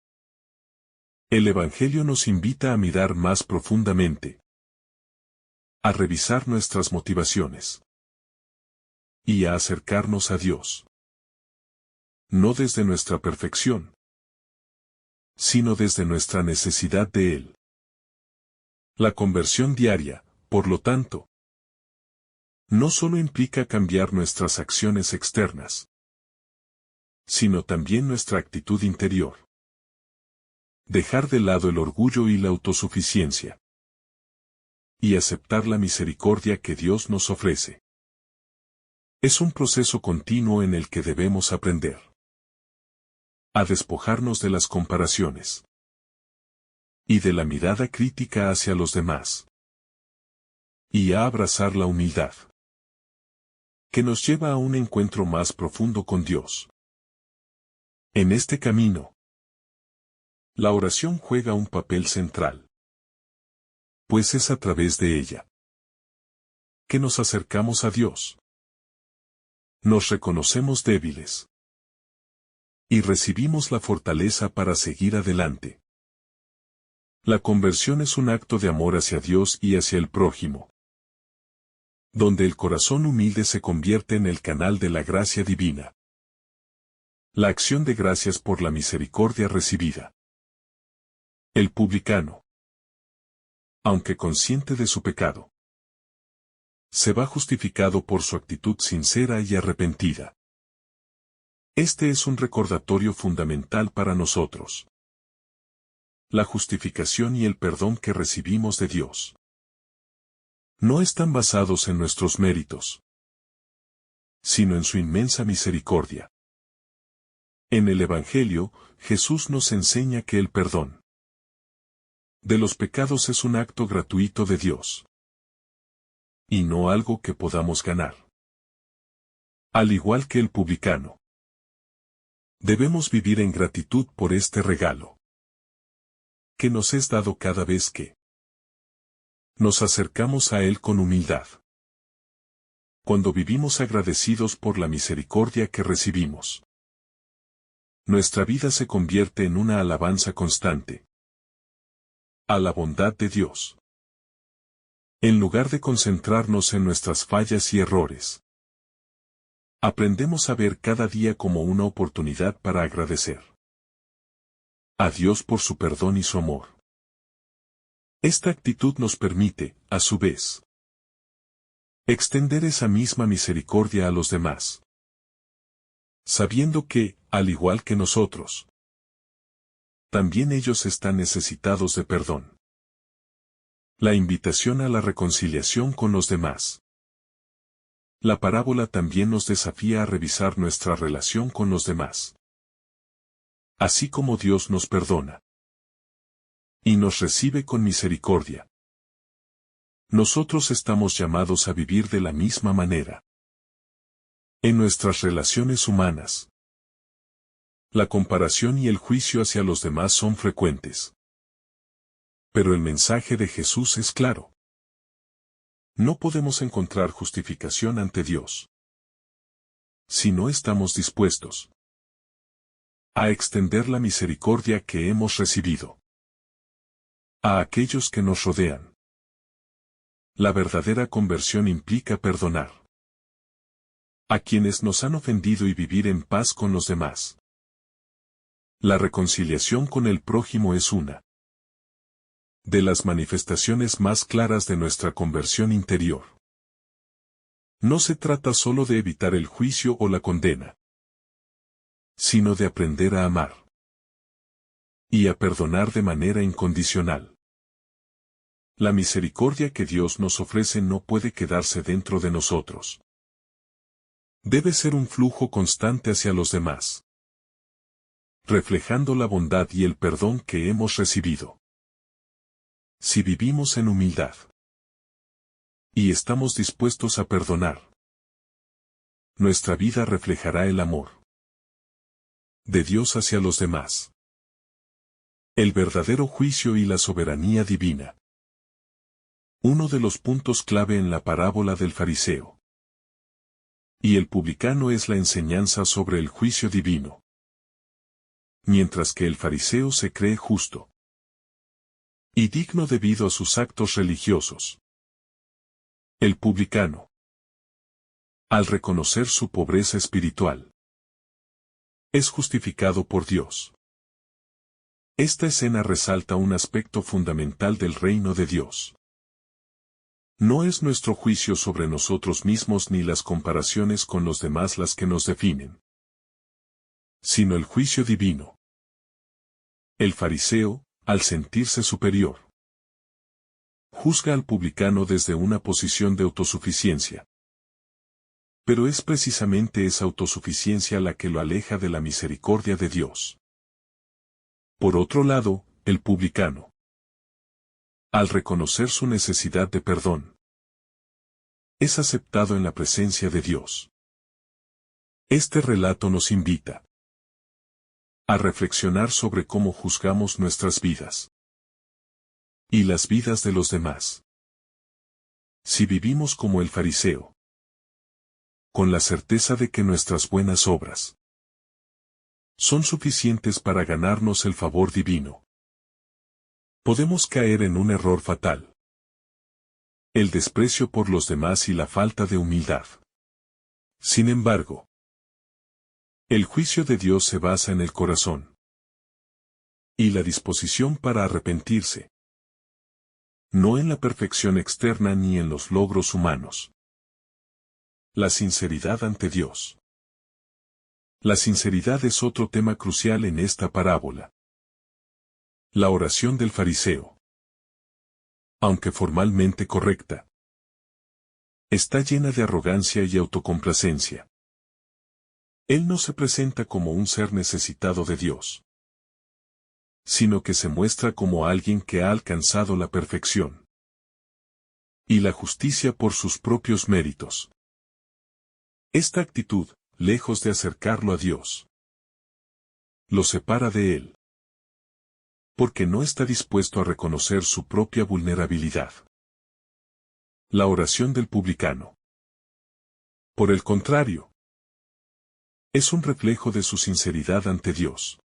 el Evangelio nos invita a mirar más profundamente, a revisar nuestras motivaciones y a acercarnos a Dios. No desde nuestra perfección, sino desde nuestra necesidad de Él. La conversión diaria, por lo tanto, no solo implica cambiar nuestras acciones externas, sino también nuestra actitud interior. Dejar de lado el orgullo y la autosuficiencia, y aceptar la misericordia que Dios nos ofrece. Es un proceso continuo en el que debemos aprender a despojarnos de las comparaciones y de la mirada crítica hacia los demás, y a abrazar la humildad, que nos lleva a un encuentro más profundo con Dios. En este camino, la oración juega un papel central, pues es a través de ella que nos acercamos a Dios. Nos reconocemos débiles y recibimos la fortaleza para seguir adelante. La conversión es un acto de amor hacia Dios y hacia el prójimo, donde el corazón humilde se convierte en el canal de la gracia divina. La acción de gracias por la misericordia recibida. El publicano, aunque consciente de su pecado, se va justificado por su actitud sincera y arrepentida. Este es un recordatorio fundamental para nosotros. La justificación y el perdón que recibimos de Dios no están basados en nuestros méritos, sino en su inmensa misericordia. En el Evangelio, Jesús nos enseña que el perdón de los pecados es un acto gratuito de Dios, y no algo que podamos ganar. Al igual que el publicano, debemos vivir en gratitud por este regalo que nos es dado cada vez que nos acercamos a Él con humildad. Cuando vivimos agradecidos por la misericordia que recibimos, nuestra vida se convierte en una alabanza constante a la bondad de Dios. En lugar de concentrarnos en nuestras fallas y errores, aprendemos a ver cada día como una oportunidad para agradecer a Dios por su perdón y su amor. Esta actitud nos permite, a su vez, extender esa misma misericordia a los demás, sabiendo que, al igual que nosotros, también ellos están necesitados de perdón. La invitación a la reconciliación con los demás. La parábola también nos desafía a revisar nuestra relación con los demás. Así como Dios nos perdona y nos recibe con misericordia, nosotros estamos llamados a vivir de la misma manera. En nuestras relaciones humanas, la comparación y el juicio hacia los demás son frecuentes. Pero el mensaje de Jesús es claro. No podemos encontrar justificación ante Dios si no estamos dispuestos a extender la misericordia que hemos recibido a aquellos que nos rodean. La verdadera conversión implica perdonar a quienes nos han ofendido y vivir en paz con los demás. La reconciliación con el prójimo es una de las manifestaciones más claras de nuestra conversión interior. No se trata solo de evitar el juicio o la condena, sino de aprender a amar y a perdonar de manera incondicional. La misericordia que Dios nos ofrece no puede quedarse dentro de nosotros. Debe ser un flujo constante hacia los demás, reflejando la bondad y el perdón que hemos recibido. Si vivimos en humildad y estamos dispuestos a perdonar, nuestra vida reflejará el amor de Dios hacia los demás, el verdadero juicio y la soberanía divina. Uno de los puntos clave en la parábola del fariseo Y el publicano es la enseñanza sobre el juicio divino. Mientras que el fariseo se cree justo y digno debido a sus actos religiosos. El publicano, al reconocer su pobreza espiritual, es justificado por Dios. Esta escena resalta un aspecto fundamental del reino de Dios. No es nuestro juicio sobre nosotros mismos ni las comparaciones con los demás las que nos definen, sino el juicio divino. El fariseo, al sentirse superior, juzga al publicano desde una posición de autosuficiencia. Pero es precisamente esa autosuficiencia la que lo aleja de la misericordia de Dios. Por otro lado, el publicano, al reconocer su necesidad de perdón, es aceptado en la presencia de Dios. Este relato nos invita a reflexionar sobre cómo juzgamos nuestras vidas y las vidas de los demás. Si vivimos como el fariseo, con la certeza de que nuestras buenas obras son suficientes para ganarnos el favor divino, podemos caer en un error fatal: el desprecio por los demás y la falta de humildad. Sin embargo, el juicio de Dios se basa en el corazón y la disposición para arrepentirse, no en la perfección externa ni en los logros humanos. La sinceridad ante Dios. La sinceridad es otro tema crucial en esta parábola. La oración del fariseo, aunque formalmente correcta, está llena de arrogancia y autocomplacencia. Él no se presenta como un ser necesitado de Dios, sino que se muestra como alguien que ha alcanzado la perfección y la justicia por sus propios méritos. Esta actitud, lejos de acercarlo a Dios, lo separa de Él, porque no está dispuesto a reconocer su propia vulnerabilidad. La oración del publicano, por el contrario, es un reflejo de su sinceridad ante Dios.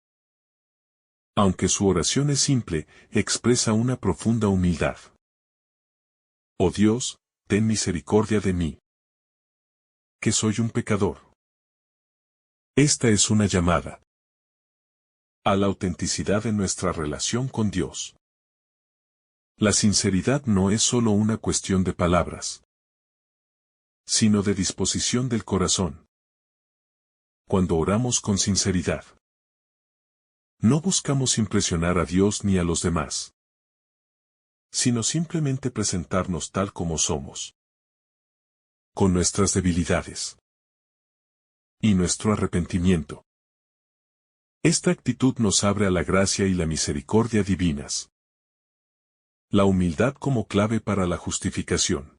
Aunque su oración es simple, expresa una profunda humildad. Oh Dios, ten misericordia de mí, que soy un pecador. Esta es una llamada a la autenticidad de nuestra relación con Dios. La sinceridad no es solo una cuestión de palabras, sino de disposición del corazón. Cuando oramos con sinceridad, no buscamos impresionar a Dios ni a los demás, sino simplemente presentarnos tal como somos, con nuestras debilidades y nuestro arrepentimiento. Esta actitud nos abre a la gracia y la misericordia divinas. La humildad como clave para la justificación.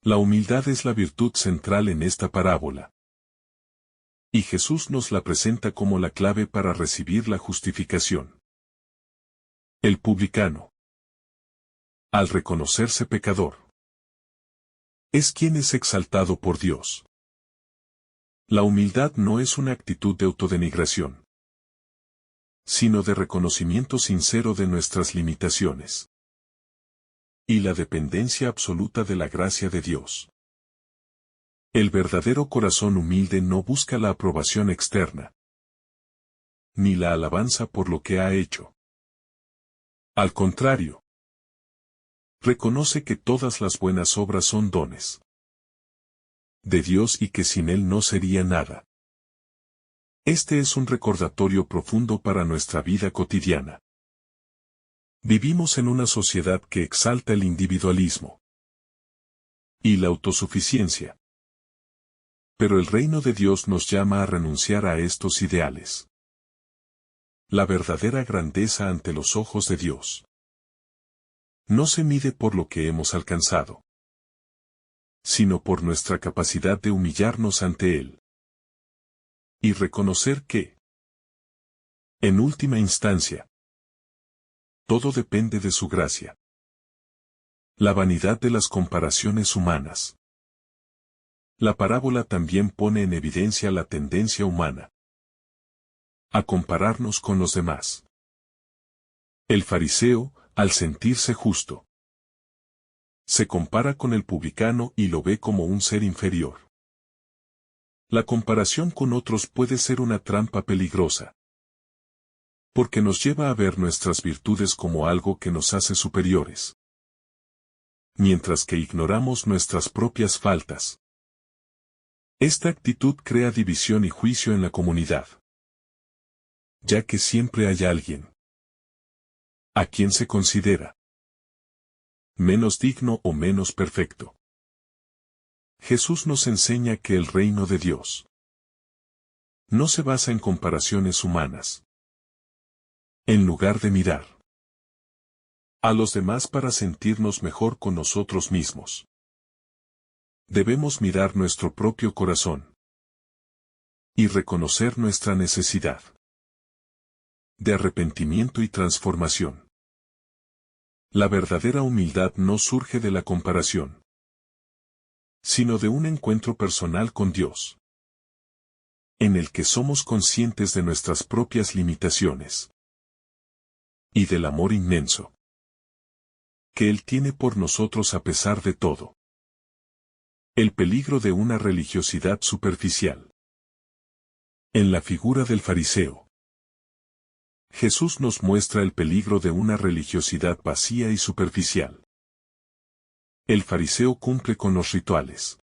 La humildad es la virtud central en esta parábola, y Jesús nos la presenta como la clave para recibir la justificación. El publicano, al reconocerse pecador, es quien es exaltado por Dios. La humildad no es una actitud de autodenigración, sino de reconocimiento sincero de nuestras limitaciones y la dependencia absoluta de la gracia de Dios. El verdadero corazón humilde no busca la aprobación externa, ni la alabanza por lo que ha hecho. Al contrario, reconoce que todas las buenas obras son dones de Dios y que sin Él no sería nada. Este es un recordatorio profundo para nuestra vida cotidiana. Vivimos en una sociedad que exalta el individualismo y la autosuficiencia. Pero el reino de Dios nos llama a renunciar a estos ideales. La verdadera grandeza ante los ojos de Dios no se mide por lo que hemos alcanzado, sino por nuestra capacidad de humillarnos ante Él y reconocer que, en última instancia, todo depende de su gracia. La vanidad de las comparaciones humanas La parábola también pone en evidencia la tendencia humana a compararnos con los demás. El fariseo, al sentirse justo, se compara con el publicano y lo ve como un ser inferior. La comparación con otros puede ser una trampa peligrosa, porque nos lleva a ver nuestras virtudes como algo que nos hace superiores, mientras que ignoramos nuestras propias faltas. Esta actitud crea división y juicio en la comunidad, ya que siempre hay alguien a quien se considera menos digno o menos perfecto. Jesús nos enseña que el reino de Dios no se basa en comparaciones humanas. En lugar de mirar a los demás para sentirnos mejor con nosotros mismos, debemos mirar nuestro propio corazón y reconocer nuestra necesidad de arrepentimiento y transformación. La verdadera humildad no surge de la comparación, sino de un encuentro personal con Dios, en el que somos conscientes de nuestras propias limitaciones y del amor inmenso que Él tiene por nosotros a pesar de todo. El peligro de una religiosidad superficial. En la figura del fariseo, Jesús nos muestra el peligro de una religiosidad vacía y superficial. El fariseo cumple con los rituales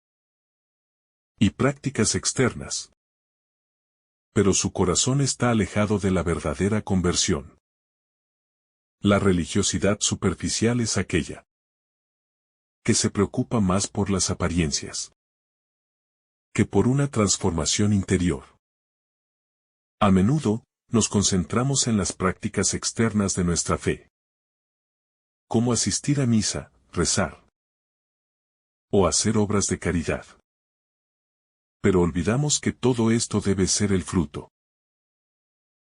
y prácticas externas, pero su corazón está alejado de la verdadera conversión. La religiosidad superficial es aquella que se preocupa más por las apariencias que por una transformación interior. A menudo, nos concentramos en las prácticas externas de nuestra fe, como asistir a misa, rezar o hacer obras de caridad. Pero olvidamos que todo esto debe ser el fruto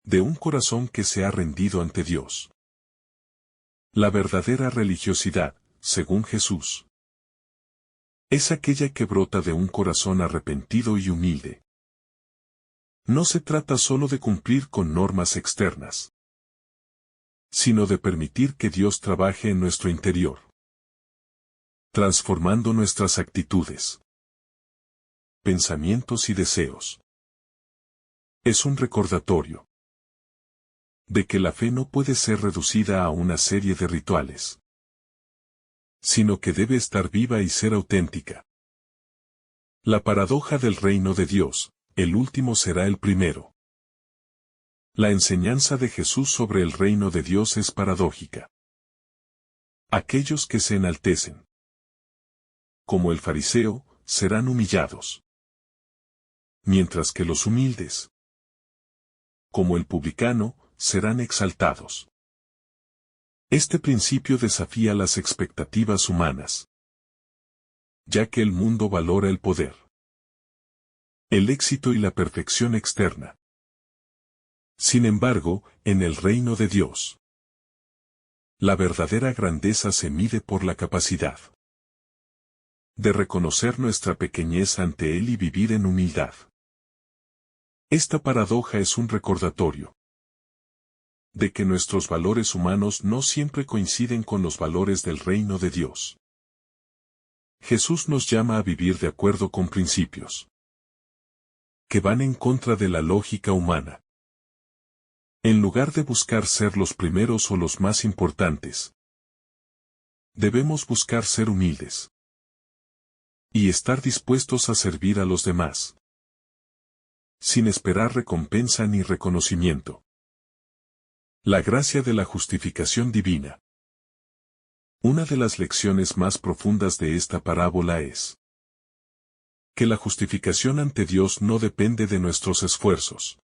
de un corazón que se ha rendido ante Dios. La verdadera religiosidad, según Jesús, es aquella que brota de un corazón arrepentido y humilde. No se trata solo de cumplir con normas externas, sino de permitir que Dios trabaje en nuestro interior, transformando nuestras actitudes, pensamientos y deseos. Es un recordatorio de que la fe no puede ser reducida a una serie de rituales, sino que debe estar viva y ser auténtica. La paradoja del reino de Dios, el último será el primero. La enseñanza de Jesús sobre el reino de Dios es paradójica. Aquellos que se enaltecen, como el fariseo, serán humillados, mientras que los humildes, como el publicano, serán exaltados. Este principio desafía las expectativas humanas, ya que el mundo valora el poder, el éxito y la perfección externa. Sin embargo, en el reino de Dios, la verdadera grandeza se mide por la capacidad de reconocer nuestra pequeñez ante Él y vivir en humildad. Esta paradoja es un recordatorio de que nuestros valores humanos no siempre coinciden con los valores del reino de Dios. Jesús nos llama a vivir de acuerdo con principios que van en contra de la lógica humana. En lugar de buscar ser los primeros o los más importantes, debemos buscar ser humildes y estar dispuestos a servir a los demás, sin esperar recompensa ni reconocimiento. La gracia de la justificación divina. Una de las lecciones más profundas de esta parábola es que la justificación ante Dios no depende de nuestros esfuerzos,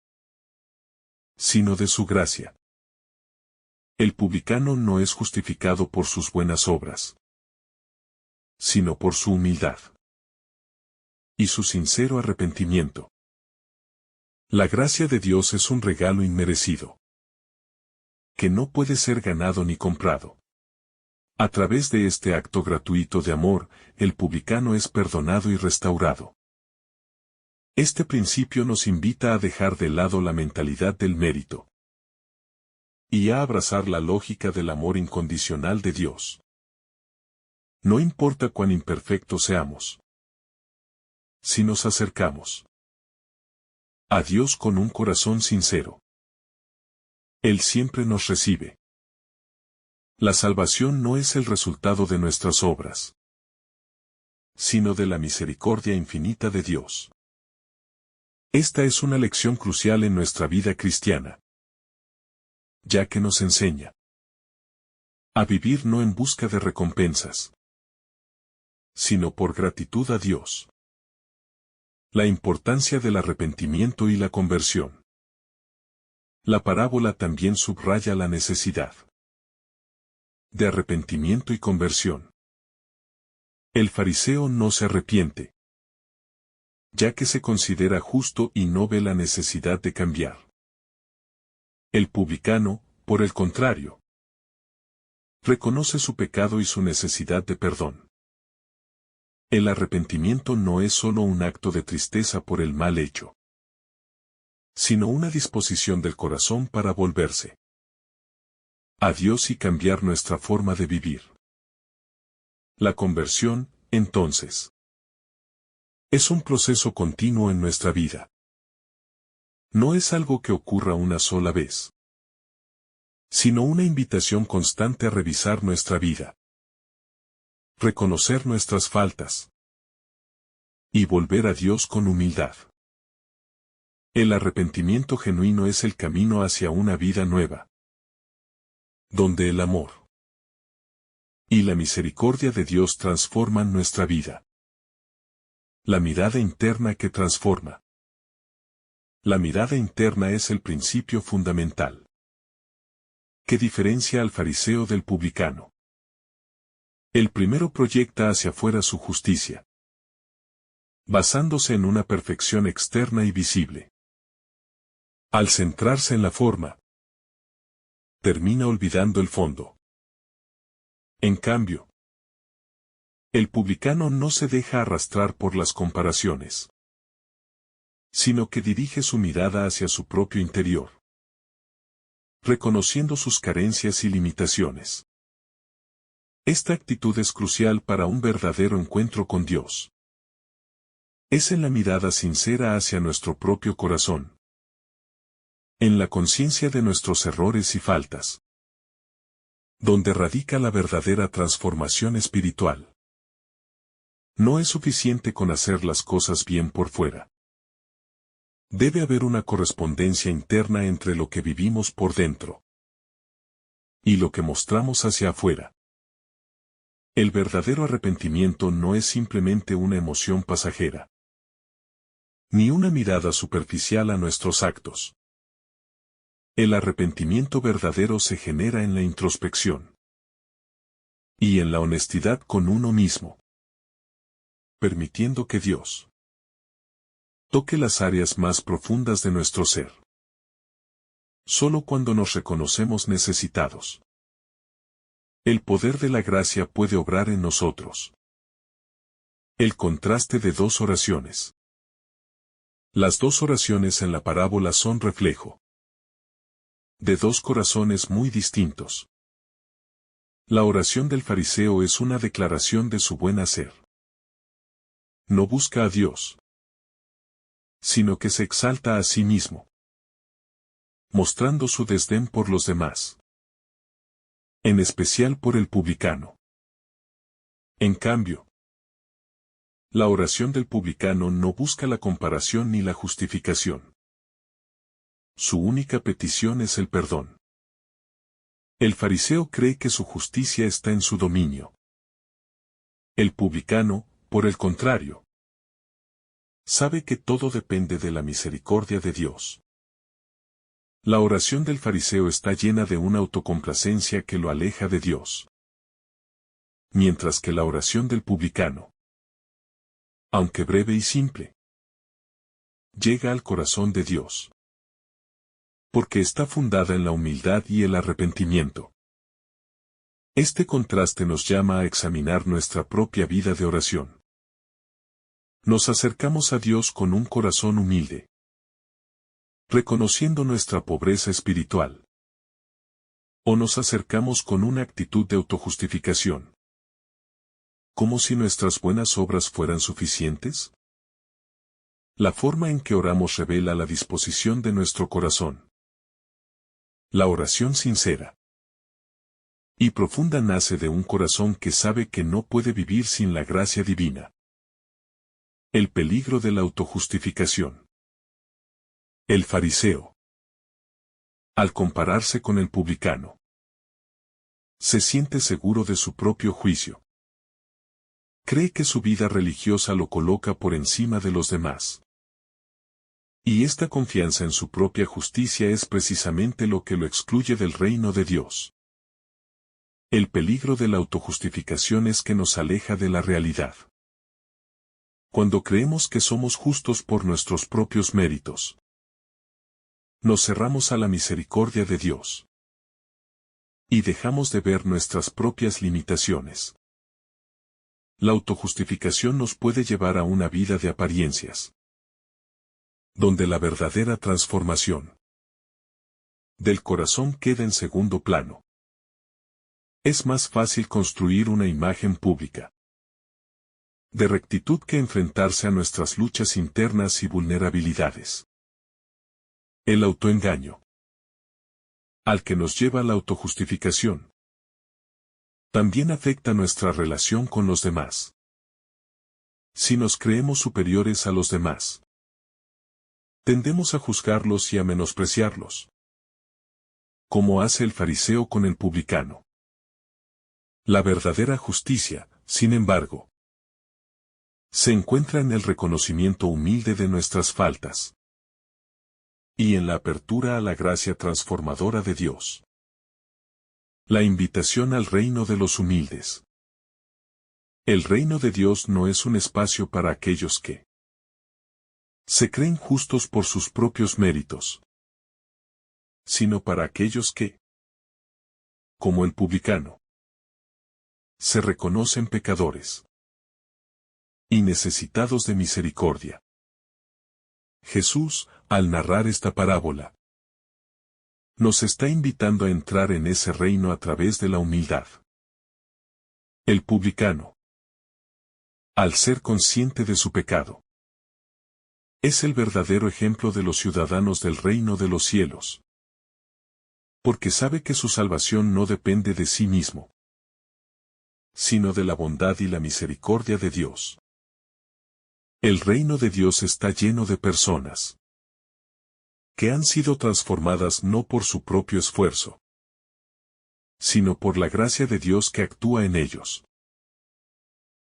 sino de su gracia. El publicano no es justificado por sus buenas obras, sino por su humildad y su sincero arrepentimiento. La gracia de Dios es un regalo inmerecido, que no puede ser ganado ni comprado. A través de este acto gratuito de amor, el publicano es perdonado y restaurado. Este principio nos invita a dejar de lado la mentalidad del mérito y a abrazar la lógica del amor incondicional de Dios. No importa cuán imperfectos seamos, si nos acercamos a Dios con un corazón sincero, Él siempre nos recibe. La salvación no es el resultado de nuestras obras, sino de la misericordia infinita de Dios. Esta es una lección crucial en nuestra vida cristiana, ya que nos enseña a vivir no en busca de recompensas, sino por gratitud a Dios. La importancia del arrepentimiento y la conversión. La parábola también subraya la necesidad de arrepentimiento y conversión. El fariseo no se arrepiente, ya que se considera justo y no ve la necesidad de cambiar. El publicano, por el contrario, reconoce su pecado y su necesidad de perdón. El arrepentimiento no es solo un acto de tristeza por el mal hecho, sino una disposición del corazón para volverse a Dios y cambiar nuestra forma de vivir. La conversión, entonces, es un proceso continuo en nuestra vida. No es algo que ocurra una sola vez, sino una invitación constante a revisar nuestra vida, reconocer nuestras faltas y volver a Dios con humildad. El arrepentimiento genuino es el camino hacia una vida nueva, donde el amor y la misericordia de Dios transforman nuestra vida. La mirada interna que transforma. La mirada interna es el principio fundamental que diferencia al fariseo del publicano. El primero proyecta hacia afuera su justicia, basándose en una perfección externa y visible. Al centrarse en la forma, termina olvidando el fondo. En cambio, el publicano no se deja arrastrar por las comparaciones, sino que dirige su mirada hacia su propio interior, reconociendo sus carencias y limitaciones. Esta actitud es crucial para un verdadero encuentro con Dios. Es en la mirada sincera hacia nuestro propio corazón, en la conciencia de nuestros errores y faltas, donde radica la verdadera transformación espiritual. No es suficiente con hacer las cosas bien por fuera. Debe haber una correspondencia interna entre lo que vivimos por dentro y lo que mostramos hacia afuera. El verdadero arrepentimiento no es simplemente una emoción pasajera, ni una mirada superficial a nuestros actos. El arrepentimiento verdadero se genera en la introspección y en la honestidad con uno mismo, permitiendo que Dios toque las áreas más profundas de nuestro ser. Solo cuando nos reconocemos necesitados, el poder de la gracia puede obrar en nosotros. El contraste de dos oraciones. Las dos oraciones en la parábola son reflejo de dos corazones muy distintos. La oración del fariseo es una declaración de su buen hacer. No busca a Dios, sino que se exalta a sí mismo, mostrando su desdén por los demás, en especial por el publicano. En cambio, la oración del publicano no busca la comparación ni la justificación. Su única petición es el perdón. El fariseo cree que su justicia está en su dominio. El publicano, por el contrario, sabe que todo depende de la misericordia de Dios. La oración del fariseo está llena de una autocomplacencia que lo aleja de Dios, mientras que la oración del publicano, aunque breve y simple, llega al corazón de Dios, porque está fundada en la humildad y el arrepentimiento. Este contraste nos llama a examinar nuestra propia vida de oración. Nos acercamos a Dios con un corazón humilde, reconociendo nuestra pobreza espiritual. O nos acercamos con una actitud de autojustificación, como si nuestras buenas obras fueran suficientes. La forma en que oramos revela la disposición de nuestro corazón. La oración sincera y profunda nace de un corazón que sabe que no puede vivir sin la gracia divina. El peligro de la autojustificación. El fariseo, al compararse con el publicano, se siente seguro de su propio juicio. Cree que su vida religiosa lo coloca por encima de los demás. Y esta confianza en su propia justicia es precisamente lo que lo excluye del reino de Dios. El peligro de la autojustificación es que nos aleja de la realidad. Cuando creemos que somos justos por nuestros propios méritos, nos cerramos a la misericordia de Dios. Y dejamos de ver nuestras propias limitaciones. La autojustificación nos puede llevar a una vida de apariencias, donde la verdadera transformación del corazón queda en segundo plano. Es más fácil construir una imagen pública de rectitud que enfrentarse a nuestras luchas internas y vulnerabilidades. El autoengaño, al que nos lleva la autojustificación, también afecta nuestra relación con los demás. Si nos creemos superiores a los demás, tendemos a juzgarlos y a menospreciarlos, como hace el fariseo con el publicano. La verdadera justicia, sin embargo, se encuentra en el reconocimiento humilde de nuestras faltas y en la apertura a la gracia transformadora de Dios. La invitación al reino de los humildes. El reino de Dios no es un espacio para aquellos que se creen justos por sus propios méritos, sino para aquellos que, como el publicano, se reconocen pecadores y necesitados de misericordia. Jesús, al narrar esta parábola, nos está invitando a entrar en ese reino a través de la humildad. El publicano, al ser consciente de su pecado, es el verdadero ejemplo de los ciudadanos del reino de los cielos, porque sabe que su salvación no depende de sí mismo, sino de la bondad y la misericordia de Dios. El reino de Dios está lleno de personas que han sido transformadas no por su propio esfuerzo, sino por la gracia de Dios que actúa en ellos.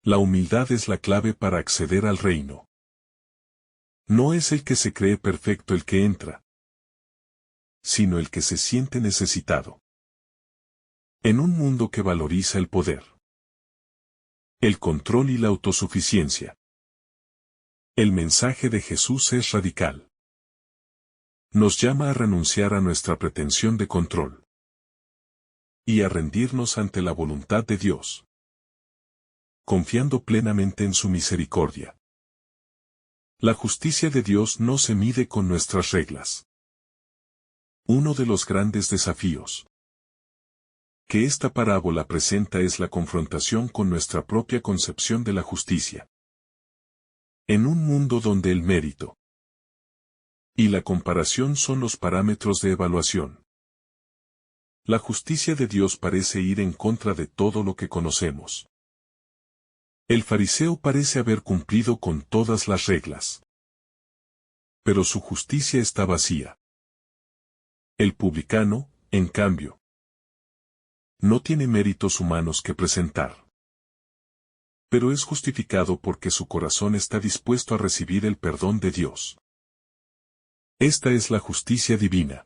La humildad es la clave para acceder al reino. No es el que se cree perfecto el que entra, sino el que se siente necesitado. En un mundo que valoriza el poder, el control y la autosuficiencia, el mensaje de Jesús es radical. Nos llama a renunciar a nuestra pretensión de control y a rendirnos ante la voluntad de Dios, confiando plenamente en su misericordia. La justicia de Dios no se mide con nuestras reglas. Uno de los grandes desafíos que esta parábola presenta es la confrontación con nuestra propia concepción de la justicia. En un mundo donde el mérito y la comparación son los parámetros de evaluación, la justicia de Dios parece ir en contra de todo lo que conocemos. El fariseo parece haber cumplido con todas las reglas, pero su justicia está vacía. El publicano, en cambio, no tiene méritos humanos que presentar, pero es justificado porque su corazón está dispuesto a recibir el perdón de Dios. Esta es la justicia divina.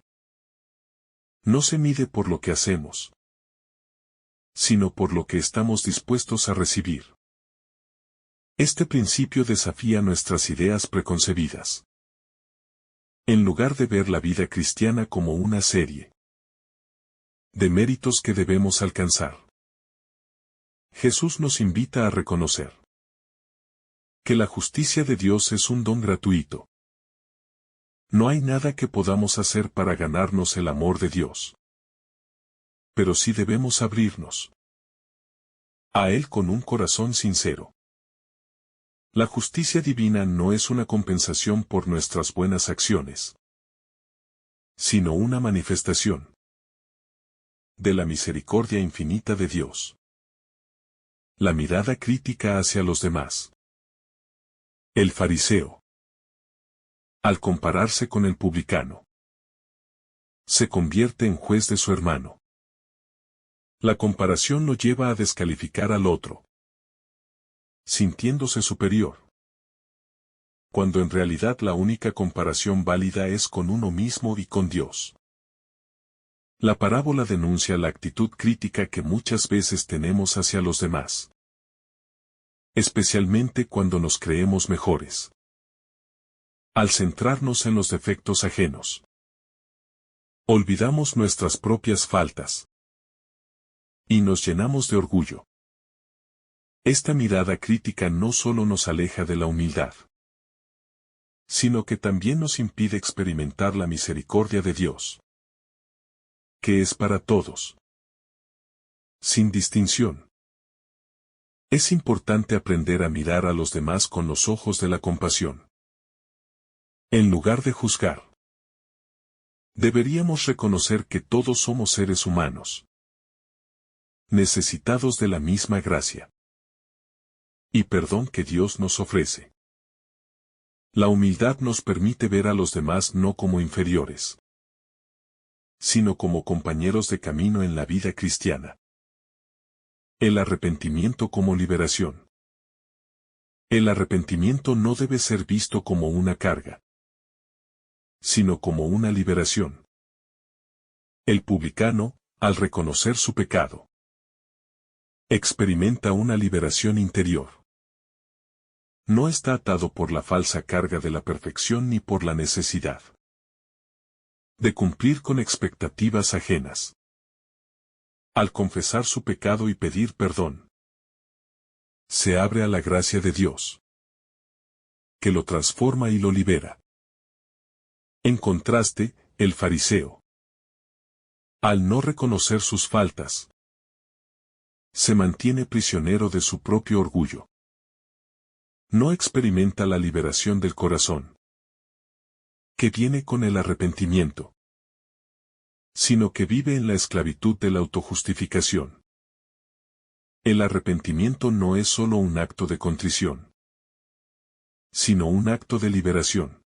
No se mide por lo que hacemos, sino por lo que estamos dispuestos a recibir. Este principio desafía nuestras ideas preconcebidas. En lugar de ver la vida cristiana como una serie de méritos que debemos alcanzar, Jesús nos invita a reconocer Que la justicia de Dios es un don gratuito. No hay nada que podamos hacer para ganarnos el amor de Dios. Pero sí debemos abrirnos a Él con un corazón sincero. La justicia divina no es una compensación por nuestras buenas acciones, sino una manifestación de la misericordia infinita de Dios. La mirada crítica hacia los demás. El fariseo, al compararse con el publicano, se convierte en juez de su hermano. La comparación lo lleva a descalificar al otro, sintiéndose superior, cuando en realidad la única comparación válida es con uno mismo y con Dios. La parábola denuncia la actitud crítica que muchas veces tenemos hacia los demás, especialmente cuando nos creemos mejores. Al centrarnos en los defectos ajenos, olvidamos nuestras propias faltas y nos llenamos de orgullo. Esta mirada crítica no solo nos aleja de la humildad, sino que también nos impide experimentar la misericordia de Dios, que es para todos, sin distinción. Es importante aprender a mirar a los demás con los ojos de la compasión. En lugar de juzgar, deberíamos reconocer que todos somos seres humanos, necesitados de la misma gracia y perdón que Dios nos ofrece. La humildad nos permite ver a los demás no como inferiores, sino como compañeros de camino en la vida cristiana. El arrepentimiento como liberación. El arrepentimiento no debe ser visto como una carga, sino como una liberación. El publicano, al reconocer su pecado, experimenta una liberación interior. No está atado por la falsa carga de la perfección ni por la necesidad de cumplir con expectativas ajenas. Al confesar su pecado y pedir perdón, se abre a la gracia de Dios, que lo transforma y lo libera. En contraste, el fariseo, al no reconocer sus faltas, se mantiene prisionero de su propio orgullo. No experimenta la liberación del corazón, que viene con el arrepentimiento, sino que vive en la esclavitud de la autojustificación. El arrepentimiento no es solo un acto de contrición, sino un acto de liberación.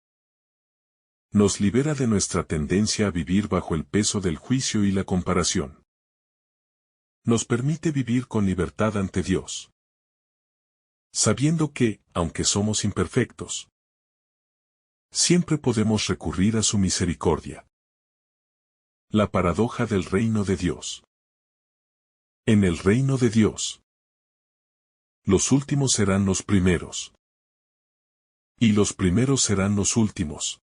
Nos libera de nuestra tendencia a vivir bajo el peso del juicio y la comparación. Nos permite vivir con libertad ante Dios, sabiendo que, aunque somos imperfectos, siempre podemos recurrir a su misericordia. La paradoja del reino de Dios. En el reino de Dios, los últimos serán los primeros, y los primeros serán los últimos.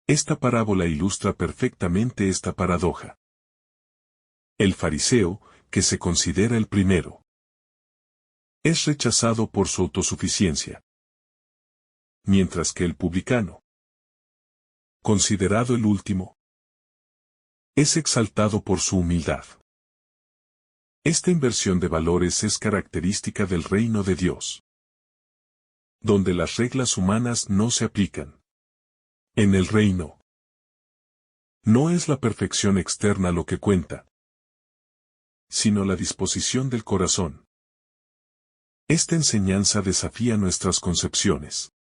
Esta parábola ilustra perfectamente esta paradoja. El fariseo, que se considera el primero, es rechazado por su autosuficiencia, mientras que el publicano, considerado el último, es exaltado por su humildad. Esta inversión de valores es característica del reino de Dios, donde las reglas humanas no se aplican. En el reino, no es la perfección externa lo que cuenta, sino la disposición del corazón. Esta enseñanza desafía nuestras concepciones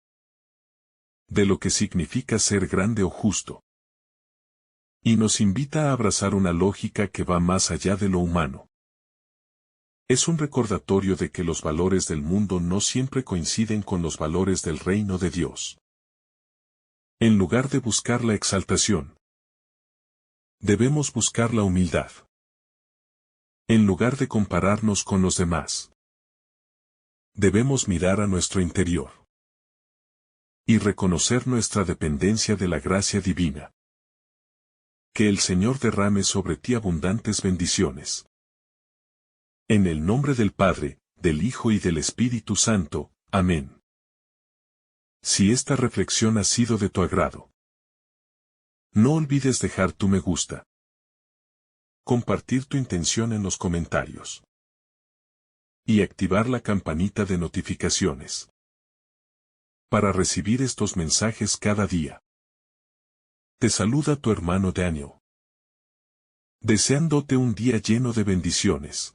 de lo que significa ser grande o justo, y nos invita a abrazar una lógica que va más allá de lo humano. Es un recordatorio de que los valores del mundo no siempre coinciden con los valores del reino de Dios. En lugar de buscar la exaltación, debemos buscar la humildad. En lugar de compararnos con los demás, debemos mirar a nuestro interior y reconocer nuestra dependencia de la gracia divina. Que el Señor derrame sobre ti abundantes bendiciones. En el nombre del Padre, del Hijo y del Espíritu Santo. Amén. Si esta reflexión ha sido de tu agrado, no olvides dejar tu me gusta, compartir tu intención en los comentarios y activar la campanita de notificaciones para recibir estos mensajes cada día. Te saluda tu hermano Daniel, deseándote un día lleno de bendiciones.